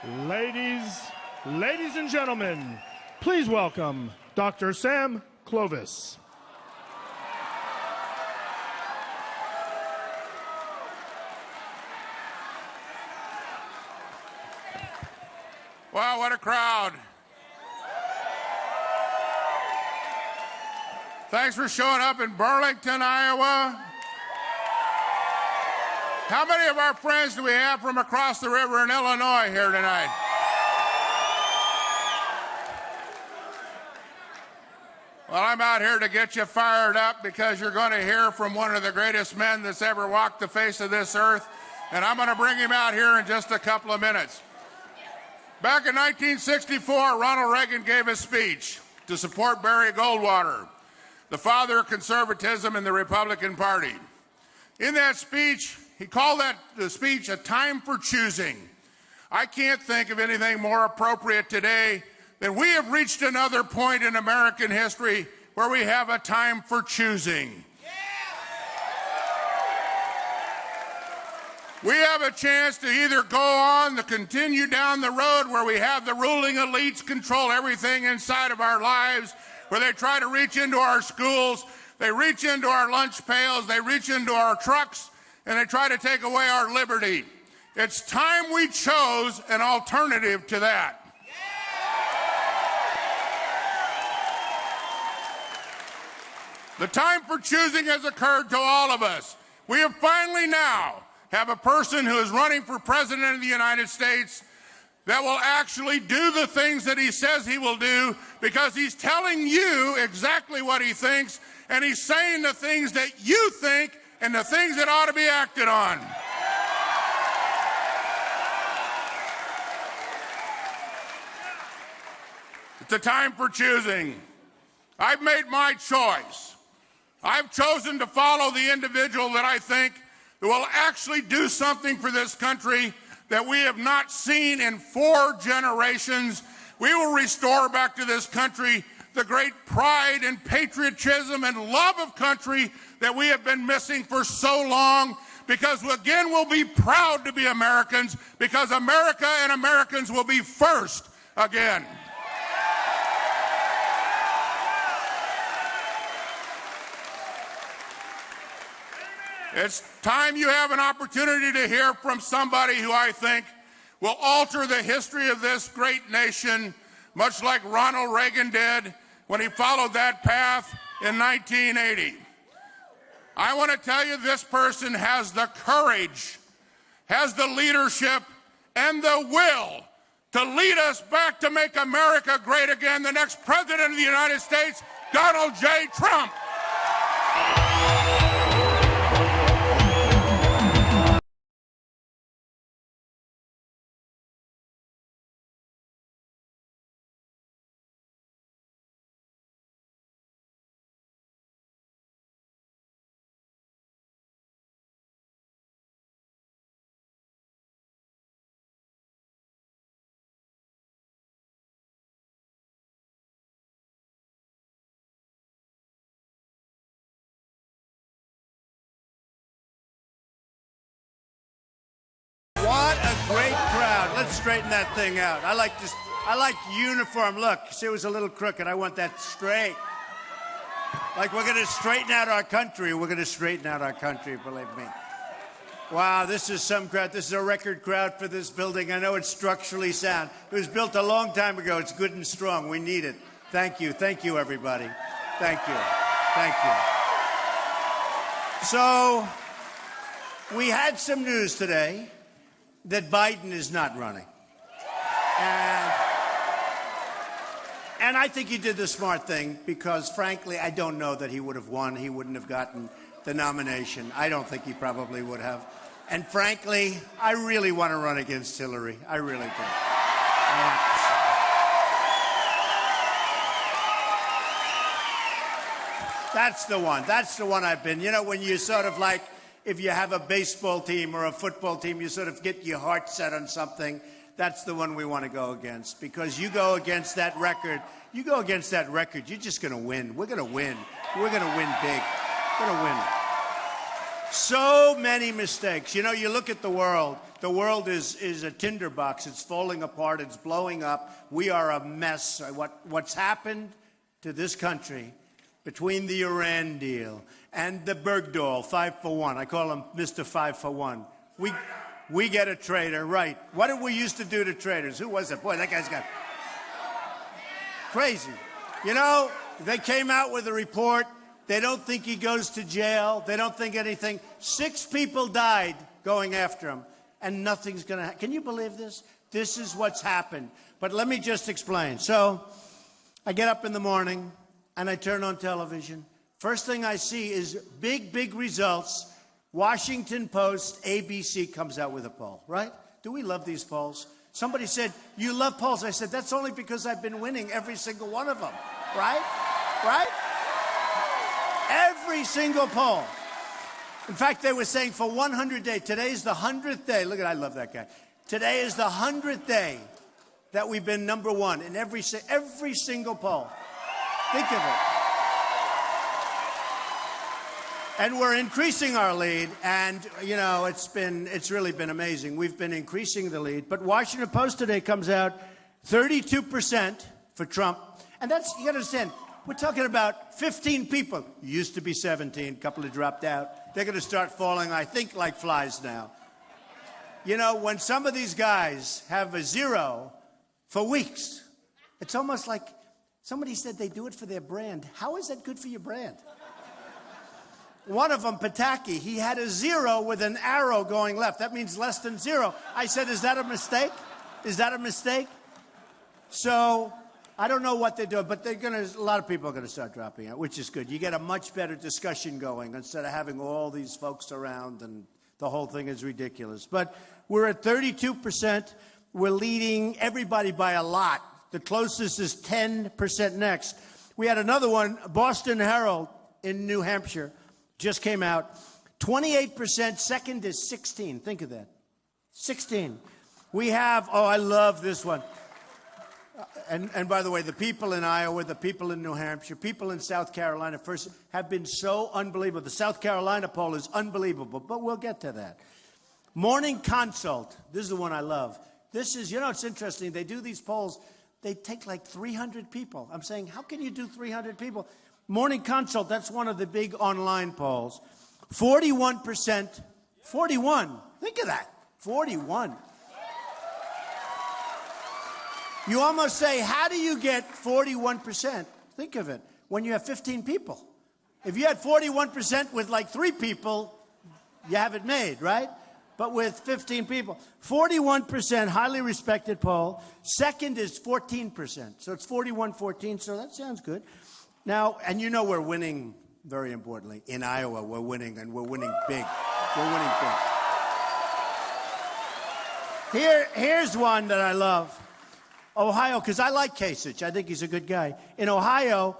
Ladies and gentlemen, please welcome Dr. Sam Clovis. Wow, what a crowd. Thanks for showing up in Burlington, Iowa. How many of our friends do we have from across the river in Illinois here tonight? Well, I'm out here to get you fired up because you're going to hear from one of the greatest men that's ever walked the face of this earth, and I'm going to bring him out here in just a couple of minutes. Back in 1964, Ronald Reagan gave a speech to support Barry Goldwater, the father of conservatism in the Republican Party. In that speech, he called the speech a time for choosing. I can't think of anything more appropriate today than we have reached another point in American history where we have a time for choosing. We have a chance to either go on to continue down the road where we have the ruling elites control everything inside of our lives, where they try to reach into our schools, they reach into our lunch pails, they reach into our trucks, and they try to take away our liberty. It's time we chose an alternative to that. The time for choosing has occurred to all of us. We have finally now have a person who is running for president of the United States that will actually do the things that he says he will do, because he's telling you exactly what he thinks, and he's saying the things that you think and the things that ought to be acted on. It's a time for choosing. I've made my choice. I've chosen to follow the individual that I think who will actually do something for this country that we have not seen in 4 generations. We will restore back to this country the great pride and patriotism and love of country that we have been missing for so long, because again we'll be proud to be Americans, because America and Americans will be first again. It's time you have an opportunity to hear from somebody who I think will alter the history of this great nation, much like Ronald Reagan did when he followed that path in 1980. I want to tell you, this person has the courage, has the leadership, and the will to lead us back to make America great again. The next president of the United States, Donald J. Trump. What a great crowd. Let's straighten that thing out. I like uniform. Look, see, it was a little crooked. I want that straight. Like, we're going to straighten out our country. We're going to straighten out our country, believe me. Wow, this is some crowd. This is a record crowd for this building. I know it's structurally sound. It was built a long time ago. It's good and strong. We need it. Thank you. Thank you, everybody. Thank you. Thank you. So, we had some news today that Biden is not running. And I think he did the smart thing, because, frankly, I don't know that he would have won. He wouldn't have gotten the nomination. I don't think he probably would have. And, frankly, I really want to run against Hillary. I really do. That's the one. That's the one I've been. You know, when you sort of like, if you have a baseball team or a football team, you sort of get your heart set on something. That's the one we want to go against, because you go against that record. You go against that record, you're just going to win. We're going to win. We're going to win big. We're going to win. So many mistakes. You know, you look at the world. The world is a tinderbox. It's falling apart. It's blowing up. We are a mess. What's happened to this country between the Iran deal and the Bergdahl 5 for 1. I call him Mr. 5 for 1. We get a traitor, right? What did we used to do to traitors? Who was it? Boy, that guy's got crazy. You know, they came out with a report. They don't think he goes to jail. They don't think anything. 6 people died going after him, and nothing's going to happen. Can you believe this? This is what's happened. But let me just explain. So I get up in the morning, and I turn on television. First thing I see is big results. Washington Post, ABC comes out with a poll, right? Do we love these polls? Somebody said, you love polls. I said, that's only because I've been winning every single one of them, right? Right? Every single poll. In fact, they were saying for 100 days, today's the 100th day. Look at, I love that guy. Today is the 100th day that we've been #1 in every single poll. Think of it. And we're increasing our lead, and, you know, it's really been amazing. We've been increasing the lead. But Washington Post today comes out 32% for Trump. And that's, you got to understand, we're talking about 15 people. Used to be 17, a couple have dropped out. They're going to start falling, I think, like flies now. You know, when some of these guys have a 0 for weeks, it's almost like somebody said they do it for their brand. How is that good for your brand? One of them, Pataki, he had a 0 with an arrow going left. That means less than 0. I said, is that a mistake? Is that a mistake? So I don't know what they're doing, but a lot of people are going to start dropping out, which is good. You get a much better discussion going instead of having all these folks around, and the whole thing is ridiculous. But we're at 32%. We're leading everybody by a lot. The closest is 10% next. We had another one, Boston Herald in New Hampshire, just came out. 28%, second is 16. Think of that. 16. We have, oh, I love this one. And by the way, the people in Iowa, the people in New Hampshire, people in South Carolina first have been so unbelievable. The South Carolina poll is unbelievable, but we'll get to that. Morning Consult. This is the one I love. This is, you know, it's interesting. They do these polls. They take like 300 people. I'm saying, how can you do 300 people? Morning Consult, that's one of the big online polls. 41%. 41. Think of that. 41. You almost say, how do you get 41%? Think of it. When you have 15 people. If you had 41% with like 3 people, you have it made, right? But with 15 people. 41%, highly respected poll. Second is 14%. So it's 41-14, so that sounds good. Now, and you know we're winning, very importantly. In Iowa, we're winning, and we're winning big. We're winning big. Here's one that I love. Ohio, because I like Kasich. I think he's a good guy. In Ohio,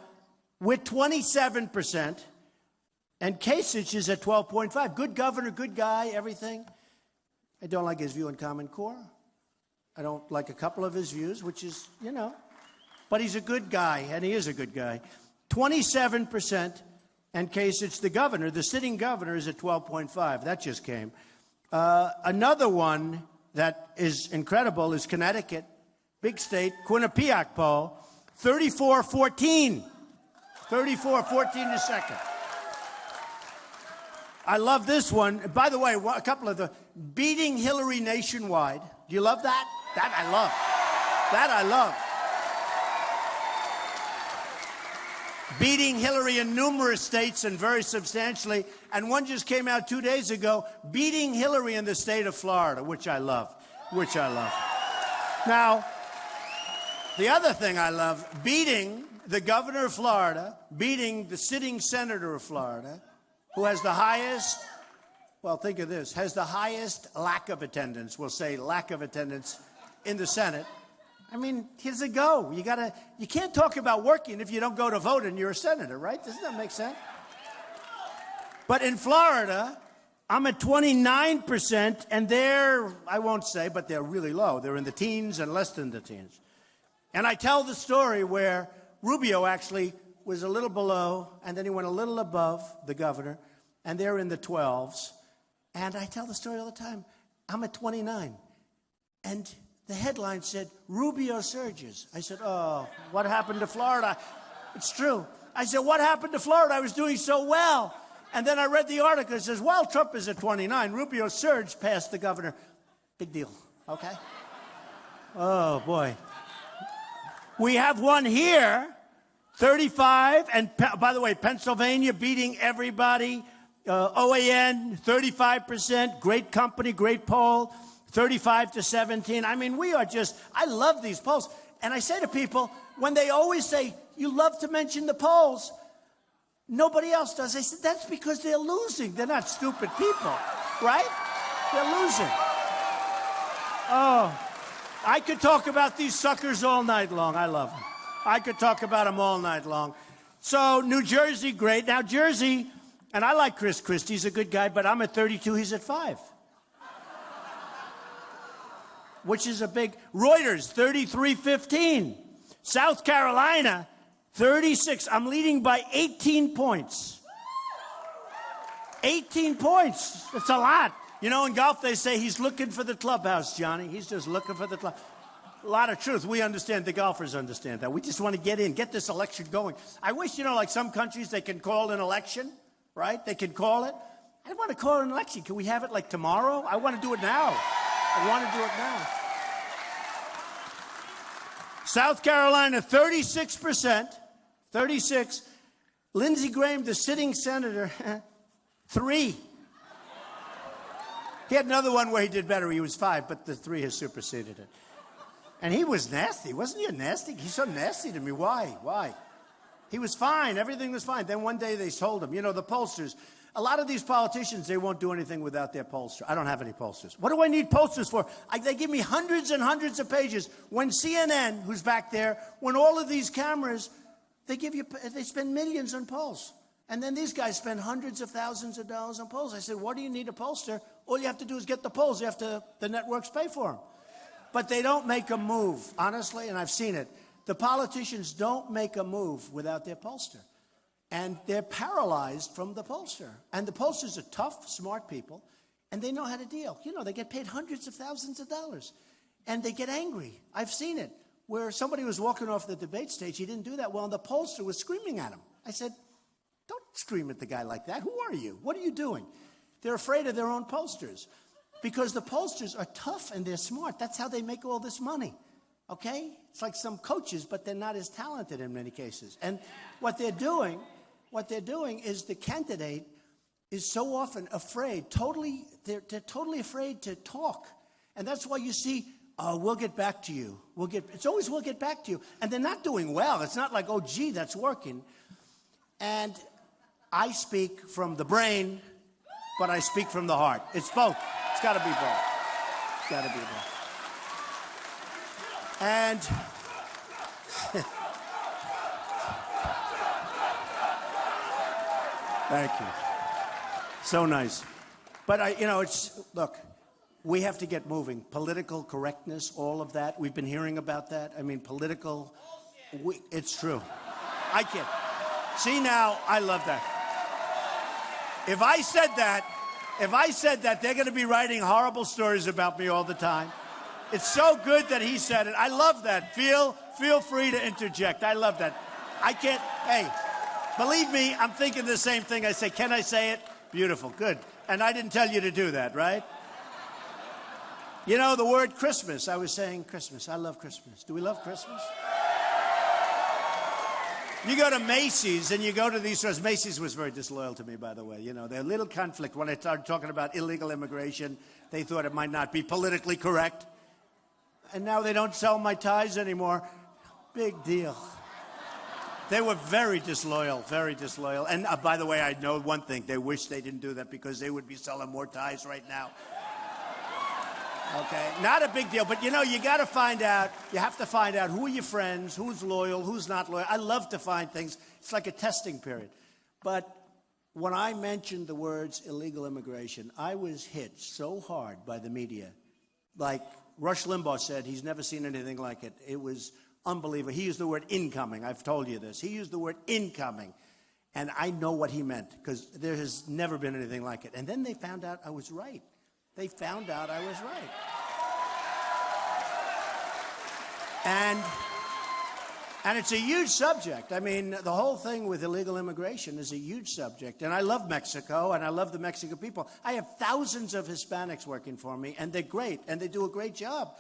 we're 27%, and Kasich is at 12.5. Good governor, good guy, everything. I don't like his view on Common Core. I don't like a couple of his views, which is, you know. But he's a good guy, and he is a good guy. 27%, and Kasich, the governor, the sitting governor, is at 12.5. That just came. Another one that is incredible is Connecticut. Big state, Quinnipiac poll, 34-14. 34-14 to second. I love this one. By the way, a couple of the beating Hillary nationwide. Do you love that? That I love. That I love. Beating Hillary in numerous states and very substantially. And one just came out 2 days ago, beating Hillary in the state of Florida, which I love. Which I love. Now, the other thing I love, beating the governor of Florida, beating the sitting senator of Florida, who has the highest, well, think of this, has the highest lack of attendance, we'll say lack of attendance in the Senate. I mean, here's a go. You can't talk about working if you don't go to vote and you're a senator, right? Doesn't that make sense? But in Florida, I'm at 29%, and they're, I won't say, but they're really low. They're in the teens and less than the teens. And I tell the story where Rubio actually was a little below, and then he went a little above the governor. and they're in the 12s. And I tell the story all the time. I'm at 29. And the headline said, Rubio surges. I said, oh, what happened to Florida? It's true. I said, what happened to Florida? I was doing so well. And then I read the article. It says, well, Trump is at 29. Rubio surged past the governor. Big deal, okay? Oh, boy. We have one here, 35. And by the way, Pennsylvania beating everybody. OAN, 35%. Great company, great poll. 35-17. I mean, we are just, I love these polls. And I say to people, when they always say, you love to mention the polls, nobody else does. I said, that's because they're losing. They're not stupid people, right? They're losing. Oh, I could talk about these suckers all night long. I love them. I could talk about them all night long. So, New Jersey, great. Now, Jersey, and I like Chris Christie. He's a good guy, but I'm at 32. He's at 5. Which is a big, Reuters, 33-15. South Carolina, 36. I'm leading by 18 points. 18 points. That's a lot. You know, in golf, they say he's looking for the clubhouse, Johnny. He's just looking for the club. A lot of truth. We understand. The golfers understand that. We just want to get in, get this election going. I wish, you know, like some countries, they can call an election, right? They can call it. I want to call an election. Can we have it like tomorrow? I want to do it now. I want to do it now. South Carolina, 36%. 36. Lindsey Graham, the sitting senator, 3. He had another one where he did better. He was 5, but the 3 has superseded it. And he was nasty. Wasn't he a nasty? He's so nasty to me. Why? Why? He was fine. Everything was fine. Then one day they told him, you know, the pollsters, a lot of these politicians, they won't do anything without their pollster. I don't have any pollsters. What do I need pollsters for? They give me hundreds and hundreds of pages. When CNN, who's back there, when all of these cameras, they spend millions on polls. And then these guys spend hundreds of thousands of dollars on polls. I said, what do you need a pollster? All you have to do is get the polls. The networks pay for them. But they don't make a move, honestly, and I've seen it. The politicians don't make a move without their pollster. And they're paralyzed from the pollster. And the pollsters are tough, smart people, and they know how to deal. You know, they get paid hundreds of thousands of dollars, and they get angry. I've seen it, where somebody was walking off the debate stage. He didn't do that well, and the pollster was screaming at him. I said, don't scream at the guy like that. Who are you? What are you doing? They're afraid of their own pollsters because the pollsters are tough and they're smart. That's how they make all this money, okay? It's like some coaches, but they're not as talented in many cases. And what they're doing is the candidate is so often afraid, they're totally afraid to talk. And that's why you see, we'll get back to you. It's always we'll get back to you. And they're not doing well. It's not like, oh, gee, that's working. And I speak from the brain, but I speak from the heart. It's both. It's got to be both. It's got to be both. And thank you. So nice. But look, we have to get moving. Political correctness, all of that. We've been hearing about that. I mean, it's true. I can't. See now, I love that. If I said that, they're going to be writing horrible stories about me all the time. It's so good that he said it. I love that. Feel free to interject. I love that. I can't. Hey, believe me, I'm thinking the same thing. I say, can I say it? Beautiful. Good. And I didn't tell you to do that, right? You know, the word Christmas. I was saying Christmas. I love Christmas. Do we love Christmas? You go to Macy's and you go to these stores. Macy's was very disloyal to me, by the way. You know, they're a little conflict. When I started talking about illegal immigration, they thought it might not be politically correct. And now they don't sell my ties anymore. Big deal. They were very disloyal, very disloyal. And by the way, I know one thing. They wish they didn't do that because they would be selling more ties right now. Okay, not a big deal, but you know, you got to find out, you have to find out who are your friends, who's loyal, who's not loyal. I love to find things. It's like a testing period. But when I mentioned the words illegal immigration, I was hit so hard by the media. Like Rush Limbaugh said, he's never seen anything like it. It was unbelievable. He used the word incoming. I've told you this. He used the word incoming. And I know what he meant, because there has never been anything like it. And then they found out I was right. They found out I was right. And it's a huge subject. I mean, the whole thing with illegal immigration is a huge subject. And I love Mexico, and I love the Mexican people. I have thousands of Hispanics working for me, and they're great, and they do a great job.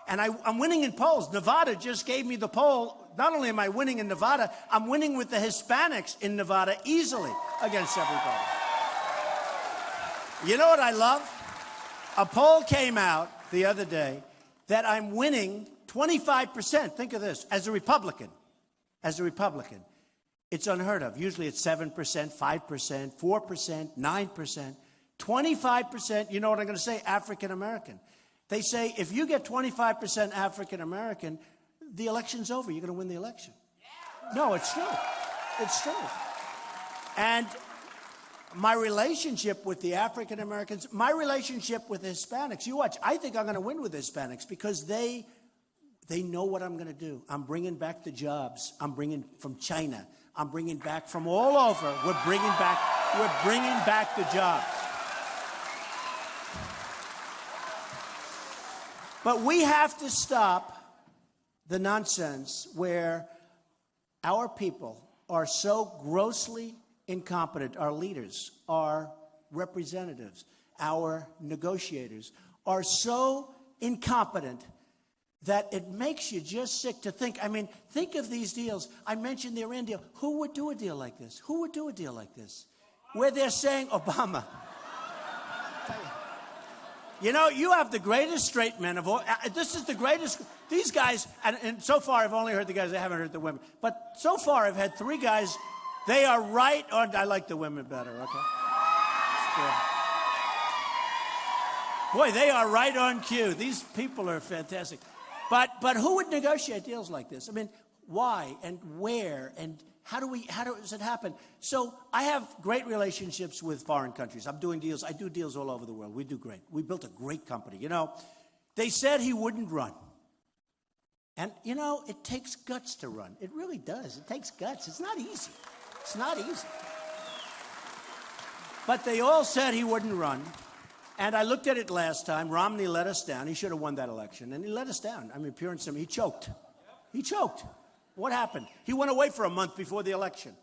And I'm winning in polls. Nevada just gave me the poll. Not only am I winning in Nevada, I'm winning with the Hispanics in Nevada easily against everybody. You know what I love? A poll came out the other day that I'm winning 25%. Think of this. As a Republican. As a Republican. It's unheard of. Usually it's 7%, 5%, 4%, 9%. 25%, you know what I'm going to say? African American. They say if you get 25% African American, the election's over. You're going to win the election. No, it's true. It's true. And my relationship with the African Americans, my relationship with Hispanics, you watch, I think I'm going to win with Hispanics because they know what I'm going to do. I'm bringing back the jobs. I'm bringing from China. I'm bringing back from all over. We're bringing back the jobs. But we have to stop the nonsense where our people are so grossly incompetent. Our leaders, our representatives, our negotiators are so incompetent that it makes you just sick to think. I mean, think of these deals. I mentioned the Iran deal. Who would do a deal like this? Who would do a deal like this? Where they're saying Obama. You know, you have the greatest straight men of all. This is the greatest. These guys, and so far I've only heard the guys. I haven't heard the women. But so far I've had 3 guys. They are right on. I like the women better, okay? Boy, they are right on cue. These people are fantastic. But who would negotiate deals like this? I mean, why and where and how does it happen? So I have great relationships with foreign countries. I'm doing deals. I do deals all over the world. We do great. We built a great company. You know, they said he wouldn't run. And, you know, it takes guts to run. It really does. It takes guts. It's not easy. It's not easy. But they all said he wouldn't run. And I looked at it last time. Romney let us down. He should have won that election. And he let us down. I mean, pure and simple. He choked. He choked. What happened? He went away for a month before the election.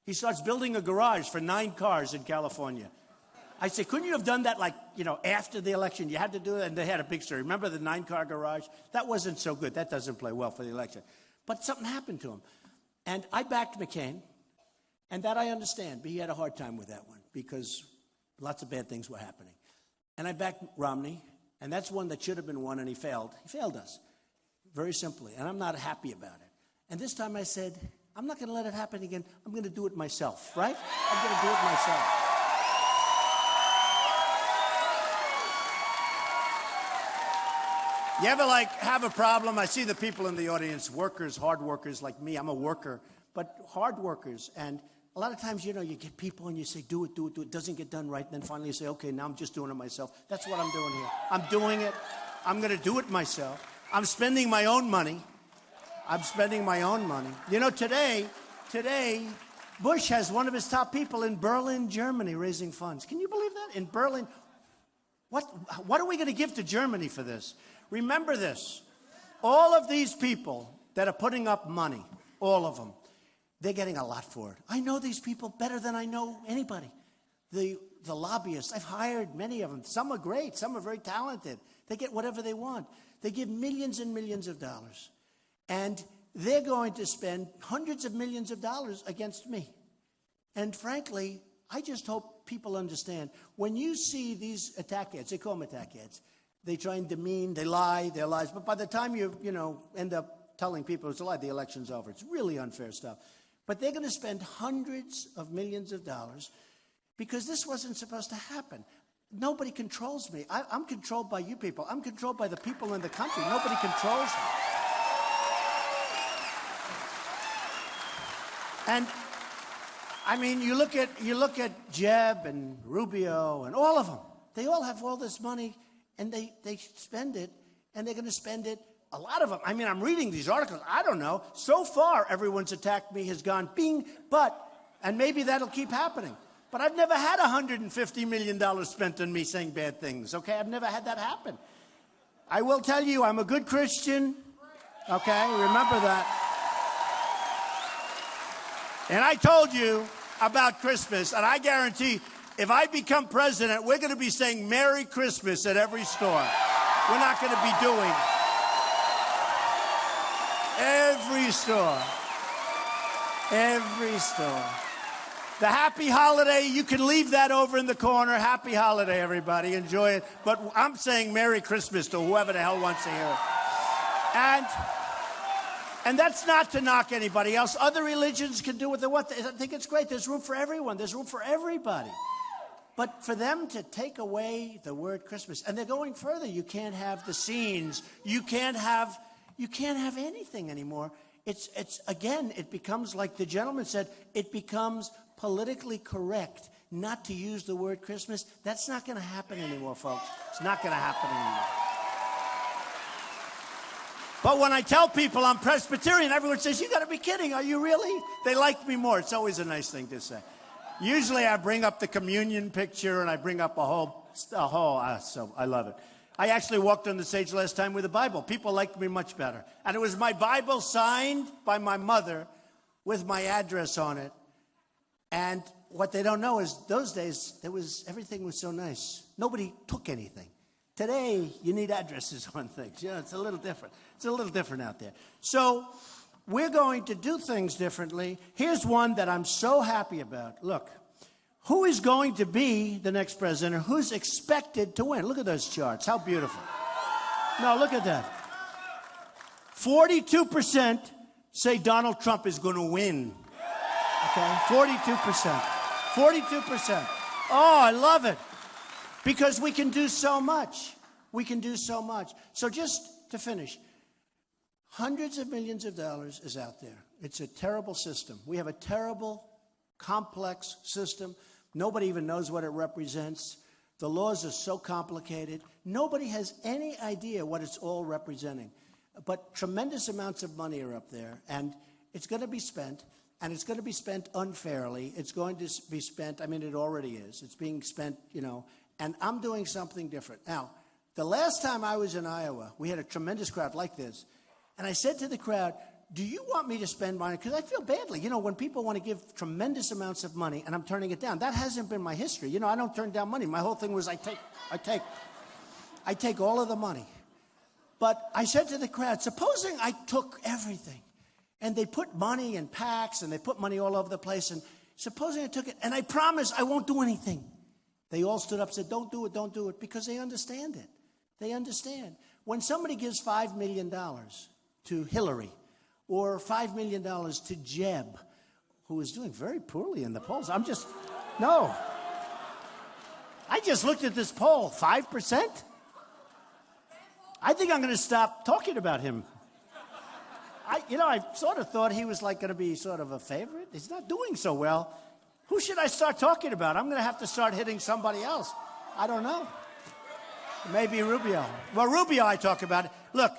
He starts building a garage for 9 cars in California. I said, couldn't you have done that, like, you know, after the election? You had to do it. And they had a big story. Remember the 9-car garage? That wasn't so good. That doesn't play well for the election. But something happened to him. And I backed McCain. And that I understand. But he had a hard time with that one because lots of bad things were happening. And I backed Romney. And that's one that should have been won, and he failed. He failed us. Very simply. And I'm not happy about it. And this time I said, I'm not going to let it happen again. I'm going to do it myself, right? I'm going to do it myself. You ever, like, have a problem? I see the people in the audience, workers, hard workers like me. I'm a worker, but hard workers. And a lot of times, you know, you get people and you say, do it, do it, do it. It doesn't get done right. And then finally you say, okay, now I'm just doing it myself. That's what I'm doing here. I'm doing it. I'm going to do it myself. I'm spending my own money. You know, today, Bush has one of his top people in Berlin, Germany, raising funds. Can you believe that? In Berlin. What are we going to give to Germany for this? Remember this. All of these people that are putting up money, all of them, they're getting a lot for it. I know these people better than I know anybody. The lobbyists, I've hired many of them. Some are great. Some are very talented. They get whatever they want. They give millions and millions of dollars. And they're going to spend hundreds of millions of dollars against me. And frankly, I just hope people understand. When you see these attack ads, they call them attack ads. They try and demean, they lie, they're lies. But by the time you end up telling people it's a lie, the election's over. It's really unfair stuff. But they're going to spend hundreds of millions of dollars because this wasn't supposed to happen. Nobody controls me. I'm controlled by you people. I'm controlled by the people in the country. Nobody controls me. And I mean, you look at Jeb and Rubio and all of them. They all have all this money, and they spend it, and they're going to spend it. A lot of them. I mean, I'm reading these articles. I don't know. So far, everyone's attacked me has gone bing, but And maybe that'll keep happening. But I've never had $150 million spent on me saying bad things, okay? I've never had that happen. I will tell you, I'm a good Christian, okay? Remember that. And I told you about Christmas, and I guarantee if I become president, we're going to be saying Merry Christmas at every store. We're not going to be doing every store. Every store. The happy holiday, you can leave that over in the corner. Happy holiday, everybody. Enjoy it. But I'm saying Merry Christmas to whoever the hell wants to hear it. And that's not to knock anybody else. Other religions can do what they want. I think it's great. There's room for everyone. There's room for everybody. But for them to take away the word Christmas, and they're going further. You can't have the scenes. You can't have anything anymore. It's again, it becomes, like the gentleman said, it becomes politically correct not to use the word Christmas. That's not going to happen anymore, folks. It's not going to happen anymore. But when I tell people I'm Presbyterian, everyone says, you got to be kidding. Are you really? They like me more. It's always a nice thing to say. Usually I bring up the communion picture and I bring up so I love it. I actually walked on the stage last time with a Bible. People liked me much better. And it was my Bible signed by my mother with my address on it. And what they don't know is those days, everything was so nice. Nobody took anything. Today, you need addresses on things. Yeah, it's a little different. It's a little different out there. So we're going to do things differently. Here's one that I'm so happy about. Look, who is going to be the next president? Who's expected to win? Look at those charts. How beautiful. No, look at that. 42% say Donald Trump is going to win. Okay, 42%. 42%. Oh, I love it. Because we can do so much. We can do so much. So just to finish, hundreds of millions of dollars is out there. It's a terrible system. We have a terrible, complex system. Nobody even knows what it represents. The laws are so complicated. Nobody has any idea what it's all representing. But tremendous amounts of money are up there, and it's going to be spent. And it's going to be spent unfairly. It's going to be spent, I mean, it already is. It's being spent, and I'm doing something different. Now, the last time I was in Iowa, we had a tremendous crowd like this. And I said to the crowd, do you want me to spend money? Because I feel badly. When people want to give tremendous amounts of money and I'm turning it down. That hasn't been my history. I don't turn down money. My whole thing was I take all of the money. But I said to the crowd, supposing I took everything. And they put money in packs, and they put money all over the place. And supposing I took it, and I promise I won't do anything. They all stood up and said, don't do it, because they understand it. They understand. When somebody gives $5 million to Hillary, or $5 million to Jeb, who is doing very poorly in the polls, I just looked at this poll, 5%? I think I'm going to stop talking about him. I sort of thought he was going to be sort of a favorite. He's not doing so well. Who should I start talking about? I'm going to have to start hitting somebody else. I don't know. Maybe Rubio. Well, Rubio, I talk about it. Look,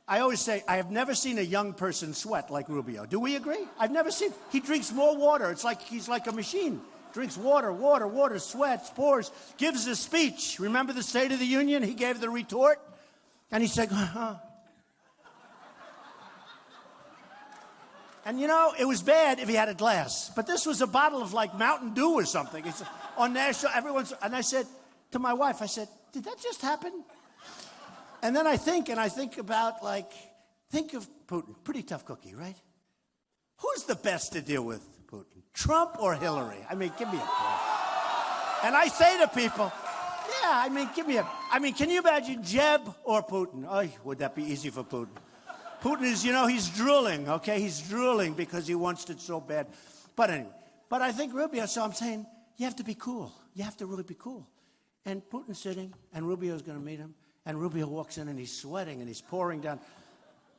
I always say, I have never seen a young person sweat like Rubio. Do we agree? I've never seen. He drinks more water. It's like he's like a machine. Drinks water, sweats, pours, gives a speech. Remember the State of the Union? He gave the retort. And he said, And it was bad if he had a glass. But this was a bottle of Mountain Dew or something. It's on national, and I said to my wife, did that just happen? And then I think about think of Putin. Pretty tough cookie, right? Who's the best to deal with Putin? Trump or Hillary? Give me a break. And I say to people, can you imagine Jeb or Putin? Oh, would that be easy for Putin? Putin is, he's drooling, okay? He's drooling because he wants it so bad. But anyway, I think Rubio, so I'm saying, you have to be cool. You have to really be cool. And Putin's sitting, and Rubio's going to meet him, and Rubio walks in, and he's sweating, and he's pouring down.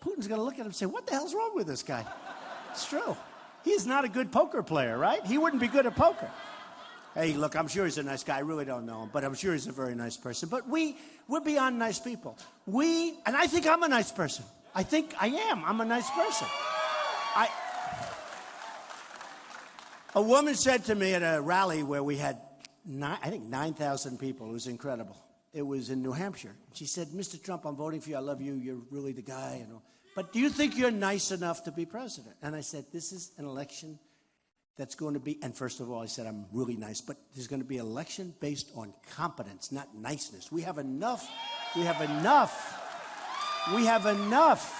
Putin's going to look at him and say, what the hell's wrong with this guy? It's true. He's not a good poker player, right? He wouldn't be good at poker. Hey, look, I'm sure he's a nice guy. I really don't know him, but I'm sure he's a very nice person. But we're beyond nice people. And I think I'm a nice person. I think I am. I'm a nice person. A woman said to me at a rally where we had, I think, 9,000 people. It was incredible. It was in New Hampshire. She said, Mr. Trump, I'm voting for you. I love you. You're really the guy. You know. But do you think you're nice enough to be president? And I said, this is an election that's going to be, and first of all, I said, I'm really nice, but there's going to be an election based on competence, not niceness. We have enough. We have enough. We have enough.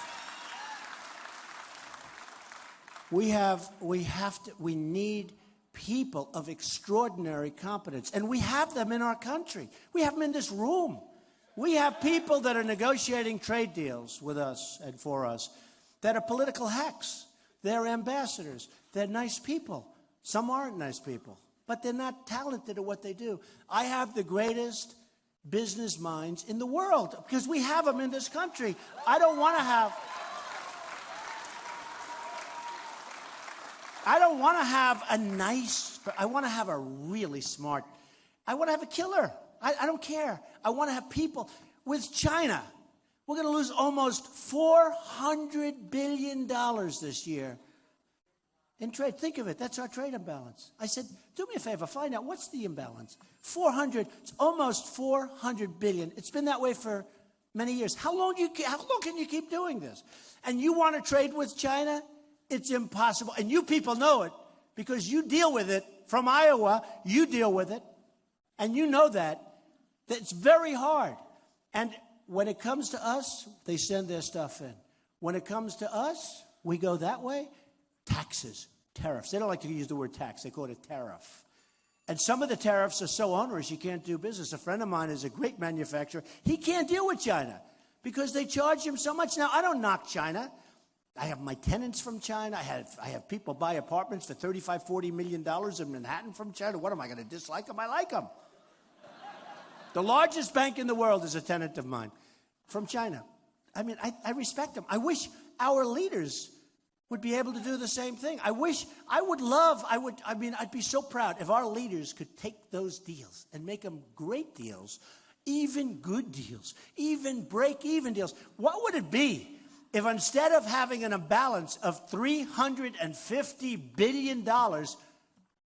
We need people of extraordinary competence. And we have them in our country. We have them in this room. We have people that are negotiating trade deals with us and for us that are political hacks. They're ambassadors. They're nice people. Some aren't nice people, but they're not talented at what they do. I have the greatest business minds in the world because we have them in this country. I don't want to have a nice, I want to have a really smart, I want to have a killer. I don't care. I want to have people. With China, we're going to lose almost $400 billion this year in trade. Think of it. That's our trade imbalance. I said, do me a favor, find out what's the imbalance. It's almost $400 billion. It's been that way for many years. How long can you keep doing this? And you want to trade with China? It's impossible. And you people know it because you deal with it. From Iowa, you deal with it. And you know that it's very hard. And when it comes to us, they send their stuff in. When it comes to us, we go that way. Taxes, tariffs. They don't like to use the word tax. They call it a tariff. And some of the tariffs are so onerous you can't do business. A friend of mine is a great manufacturer. He can't deal with China because they charge him so much. Now, I don't knock China. I have my tenants from China. I have people buy apartments for $35, $40 million in Manhattan from China. What am I going to dislike them? I like them. The largest bank in the world is a tenant of mine from China. I mean, I respect them. I wish our leaders would be able to do the same thing. I'd be so proud if our leaders could take those deals and make them great deals, even good deals, even break-even deals. What would it be if instead of having an imbalance of $350 billion,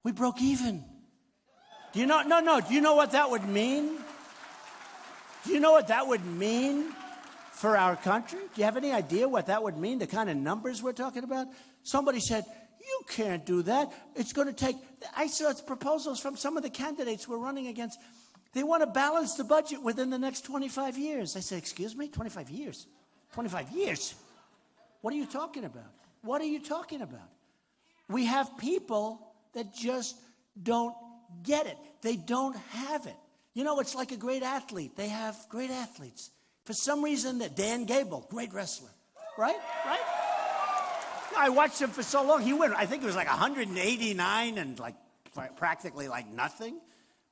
we broke even? Do you know? No. Do you know what that would mean? Do you know what that would mean for our country? Do you have any idea what that would mean, the kind of numbers we're talking about? Somebody said, you can't do that. It's going to take, I saw proposals from some of the candidates we're running against. They want to balance the budget within the next 25 years. I said, excuse me, 25 years? 25 years? What are you talking about? What are you talking about? We have people that just don't get it. They don't have it. You know, it's like a great athlete. They have great athletes. For some reason, Dan Gable, great wrestler, right? Right? I watched him for so long. He went, I think it was like 189 and like practically like nothing.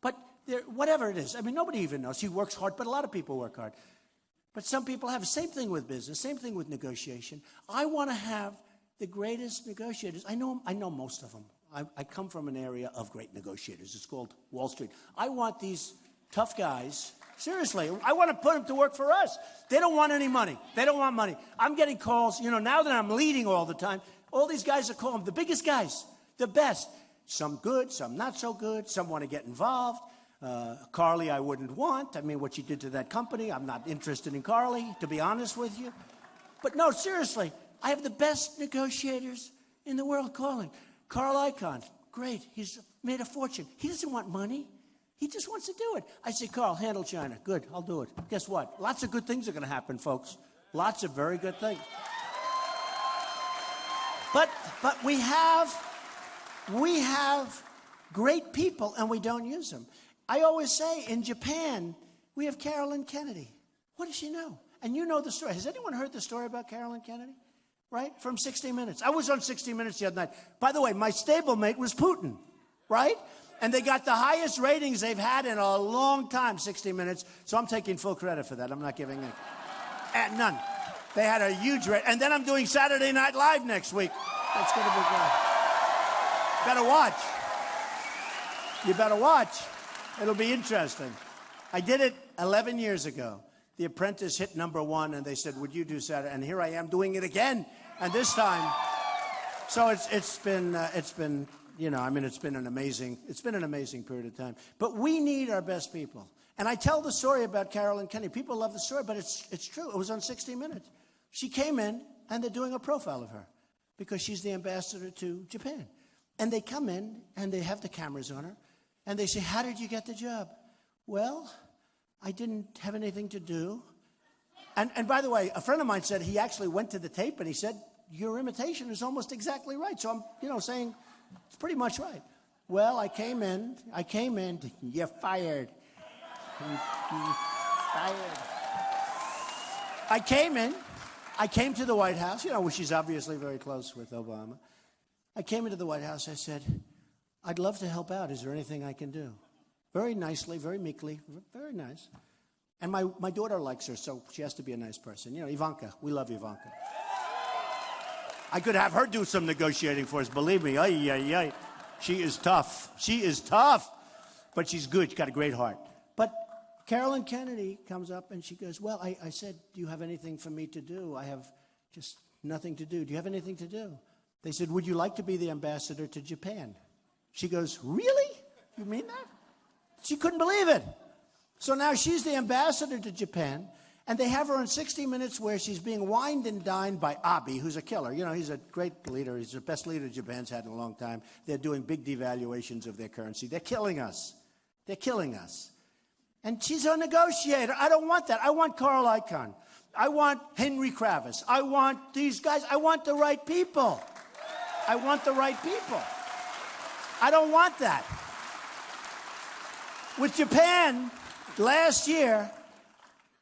But whatever it is, I mean, nobody even knows. He works hard, but a lot of people work hard. But some people have the same thing with business, same thing with negotiation. I want to have the greatest negotiators. I know most of them. I come from an area of great negotiators. It's called Wall Street. I want these tough guys. Seriously, I want to put them to work for us. They don't want any money. They don't want money. I'm getting calls, you know, now that I'm leading all the time, all these guys are calling, the biggest guys, the best. Some good, some not so good. Some want to get involved. Carly, I wouldn't want. I mean, what she did to that company, I'm not interested in Carly, to be honest with you. But no, seriously, I have the best negotiators in the world calling. Carl Icahn, great. He's made a fortune. He doesn't want money. He just wants to do it. I say, Carl, handle China. Good, I'll do it. Guess what? Lots of good things are going to happen, folks. Lots of very good things. But we have great people, and we don't use them. I always say, in Japan, we have Carolyn Kennedy. What does she know? And you know the story. Has anyone heard the story about Carolyn Kennedy? Right? From 60 Minutes. I was on 60 Minutes the other night. By the way, my stablemate was Putin. Right? And they got the highest ratings they've had in a long time, 60 Minutes. So I'm taking full credit for that. I'm not giving it. None. They had a huge rate. And then I'm doing Saturday Night Live next week. That's going to be good. Better watch. You better watch. It'll be interesting. I did it 11 years ago. The Apprentice hit #1, and they said, would you do Saturday? And here I am doing it again. And this time, so it's been you know, I mean, it's been an amazing period of time. But we need our best people. And I tell the story about Carolyn Kennedy. People love the story, but it's true. It was on 60 Minutes. She came in, and they're doing a profile of her because she's the ambassador to Japan. And they come in, and they have the cameras on her, and they say, how did you get the job? Well, I didn't have anything to do. And by the way, a friend of mine said he actually went to the tape, and he said, your imitation is almost exactly right. So I'm, you know, saying it's pretty much right. Well, I came in, you're fired. You're fired. I came to the White House, you know, where she's obviously very close with Obama. I came into the White House, I said, I'd love to help out. Is there anything I can do? Very nicely, very meekly, very nice. And my daughter likes her, so she has to be a nice person. You know, Ivanka, we love Ivanka. I could have her do some negotiating for us, believe me. Ay, ay, ay. She is tough. She is tough. But she's good. She's got a great heart. But Carolyn Kennedy comes up and she goes, well, I said, do you have anything for me to do? I have just nothing to do. Do you have anything to do? They said, would you like to be the ambassador to Japan? She goes, really? You mean that? She couldn't believe it. So now she's the ambassador to Japan. And they have her on 60 Minutes where she's being wined and dined by Abe, who's a killer. You know, he's a great leader. He's the best leader Japan's had in a long time. They're doing big devaluations of their currency. They're killing us. They're killing us. And she's a negotiator. I don't want that. I want Carl Icahn. I want Henry Kravis. I want these guys. I want the right people. I want the right people. I don't want that. With Japan, last year,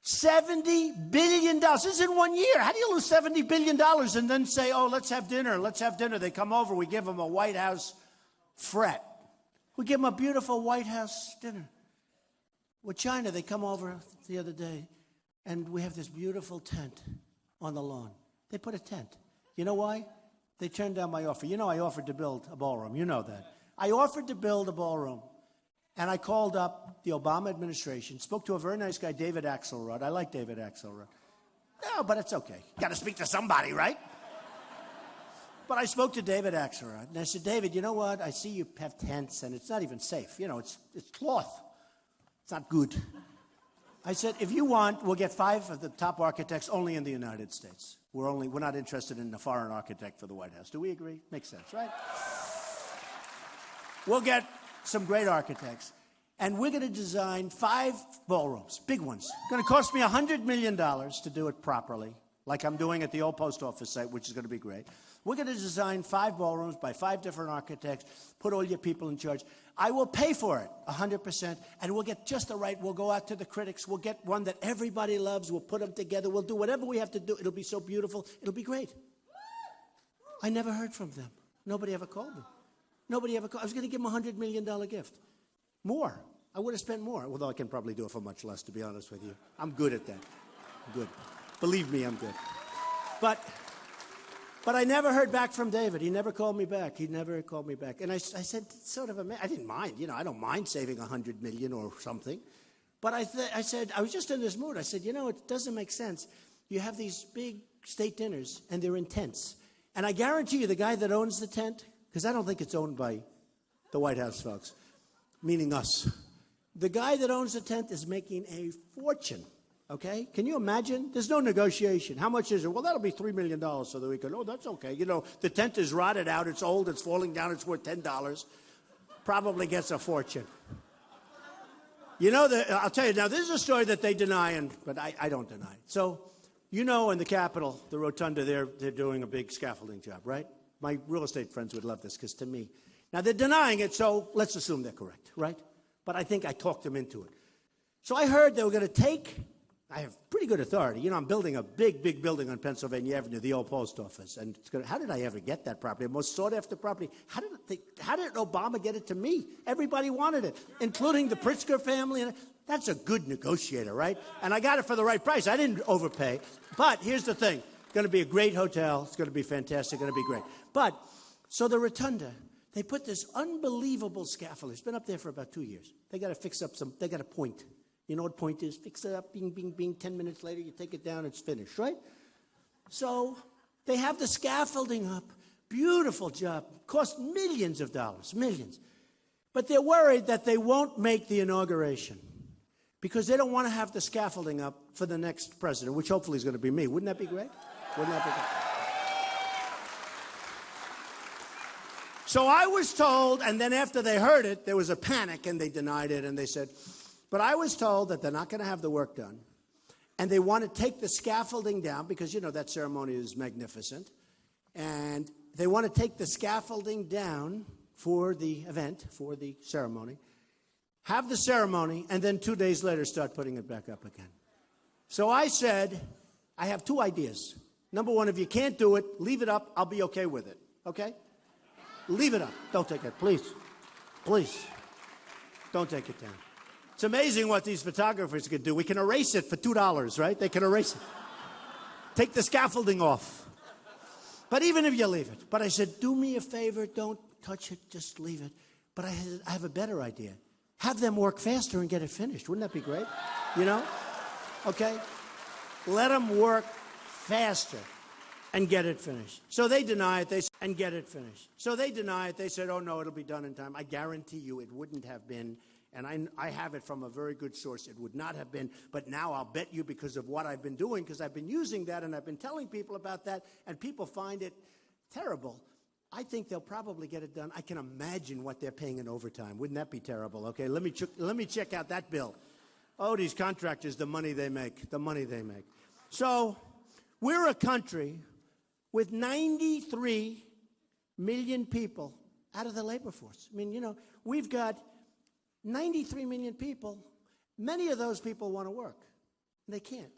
$70 billion. This is in 1 year. How do you lose $70 billion and then say, oh, let's have dinner, let's have dinner. They come over, we give them a White House fret. We give them a beautiful White House dinner. With China, they come over the other day, and we have this beautiful tent on the lawn. They put a tent. You know why? They turned down my offer. You know I offered to build a ballroom. You know that. I offered to build a ballroom. And I called up the Obama administration, spoke to a very nice guy, David Axelrod. I like David Axelrod. No, but it's okay. Got to speak to somebody, right? But I spoke to David Axelrod, and I said, David, you know what? I see you have tents, and it's not even safe. You know, it's cloth. It's not good. I said, if you want, we'll get 5 of the top architects only in the United States. We're not interested in a foreign architect for the White House. Do we agree? Makes sense, right? We'll get some great architects, and we're going to design 5 ballrooms, big ones. It's going to cost me $100 million to do it properly, like I'm doing at the old post office site, which is going to be great. We're going to design 5 ballrooms by 5 different architects, put all your people in charge. I will pay for it 100%, and we'll get just the right. We'll go out to the critics. We'll get one that everybody loves. We'll put them together. We'll do whatever we have to do. It'll be so beautiful. It'll be great. I never heard from them. Nobody ever called me. Nobody ever called. I was going to give them a $100 million gift. More. I would have spent more, although I can probably do it for much less, to be honest with you. I'm good at that. I'm good. Believe me, I'm good. But I never heard back from David. He never called me back. He never called me back. And I said, sort of, I didn't mind. You know, I don't mind saving $100 million or something. But I said, I was just in this mood. I said, you know, it doesn't make sense. You have these big state dinners, and they're in tents. And I guarantee you, the guy that owns the tent, because I don't think it's owned by the White House folks, meaning us. The guy that owns the tent is making a fortune, okay? Can you imagine? There's no negotiation. How much is it? Well, that'll be $3 million so that we can, oh, that's okay. You know, the tent is rotted out. It's old. It's falling down. It's worth $10. Probably gets a fortune. You know, I'll tell you, now, this is a story that they deny, but I don't deny it. So, you know, in the Capitol, the Rotunda, they're doing a big scaffolding job, right? My real estate friends would love this, because to me, now they're denying it, so let's assume they're correct, right? But I think I talked them into it. So I heard they were going to I have pretty good authority. You know, I'm building a big, big building on Pennsylvania Avenue, the old post office. And how did I ever get that property? The most sought after property. How did Obama get it to me? Everybody wanted it, including the Pritzker family. And that's a good negotiator, right? And I got it for the right price. I didn't overpay. But here's the thing. It's going to be a great hotel. It's going to be fantastic. It's going to be great. But, so the Rotunda, they put this unbelievable scaffolding. It's been up there for about 2 years. They got to fix up they got to point. You know what point is? Fix it up, bing, bing, bing. 10 minutes later, you take it down, it's finished, right? So they have the scaffolding up, Beautiful job. Cost millions of dollars, millions. But they're worried that they won't make the inauguration because they don't want to have the scaffolding up for the next president, which hopefully is going to be me. Wouldn't that be great? Wouldn't that be great? So I was told, and then after they heard it, there was a panic and they denied it and they said, but I was told that they're not going to have the work done and they want to take the scaffolding down because, you know, that ceremony is magnificent. And they want to take the scaffolding down for the event, for the ceremony, have the ceremony, and then 2 days later start putting it back up again. So I said, I have two ideas. Number one, if you can't do it, leave it up. I'll be okay with it. Okay? Leave it up. Don't take it. Please. Please. Don't take it down. It's amazing what these photographers can do. We can erase it for $2, right? They can erase it. Take the scaffolding off. But even if you leave it. But I said, do me a favor. Don't touch it. Just leave it. But I have a better idea. Have them work faster and get it finished. Wouldn't that be great? You know? Okay? Let them work faster and get it finished. So they deny it. They said, and get it finished. So they deny it. They said, oh, no, it'll be done in time. I guarantee you it wouldn't have been. And I have it from a very good source. It would not have been. But now I'll bet you because of what I've been doing, because I've been using that and I've been telling people about that, and people find it terrible. I think they'll probably get it done. I can imagine what they're paying in overtime. Wouldn't that be terrible? Okay, let me check out that bill. Oh, these contractors, the money they make, the money they make. So we're a country with 93 million people out of the labor force. I mean, you know, we've got 93 million people. Many of those people want to work. And they can't.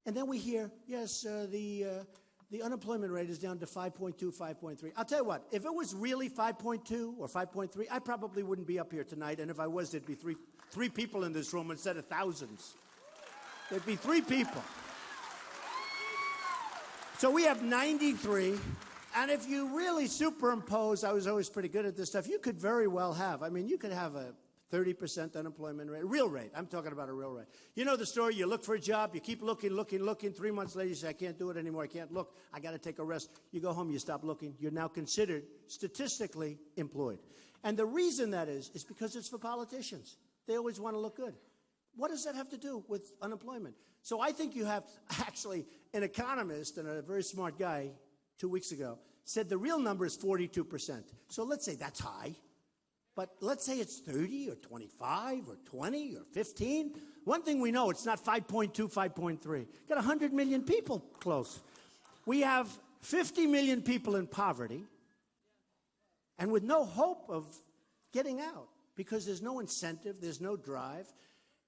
And then we hear, yes, the unemployment rate is down to 5.2, 5.3. I'll tell you what, if it was really 5.2 or 5.3, I probably wouldn't be up here tonight. And if I was, there'd be three people in this room instead of thousands. There'd be 3 people. So we have 93. And if you really superimpose, I was always pretty good at this stuff, you could very well have, I mean, you could have a 30% unemployment rate, real rate. I'm talking about a real rate. You know the story, you look for a job, you keep looking. 3 months later, you say, I can't do it anymore, I can't look, I got to take a rest. You go home, you stop looking. You're now considered statistically employed. And the reason that is because it's for politicians. They always want to look good. What does that have to do with unemployment? So I think you have, actually, an economist and a very smart guy 2 weeks ago said the real number is 42%. So let's say that's high. But let's say it's 30 or 25 or 20 or 15. One thing we know, it's not 5.2, 5.3. Got 100 million people close. We have 50 million people in poverty and with no hope of getting out because there's no incentive, there's no drive.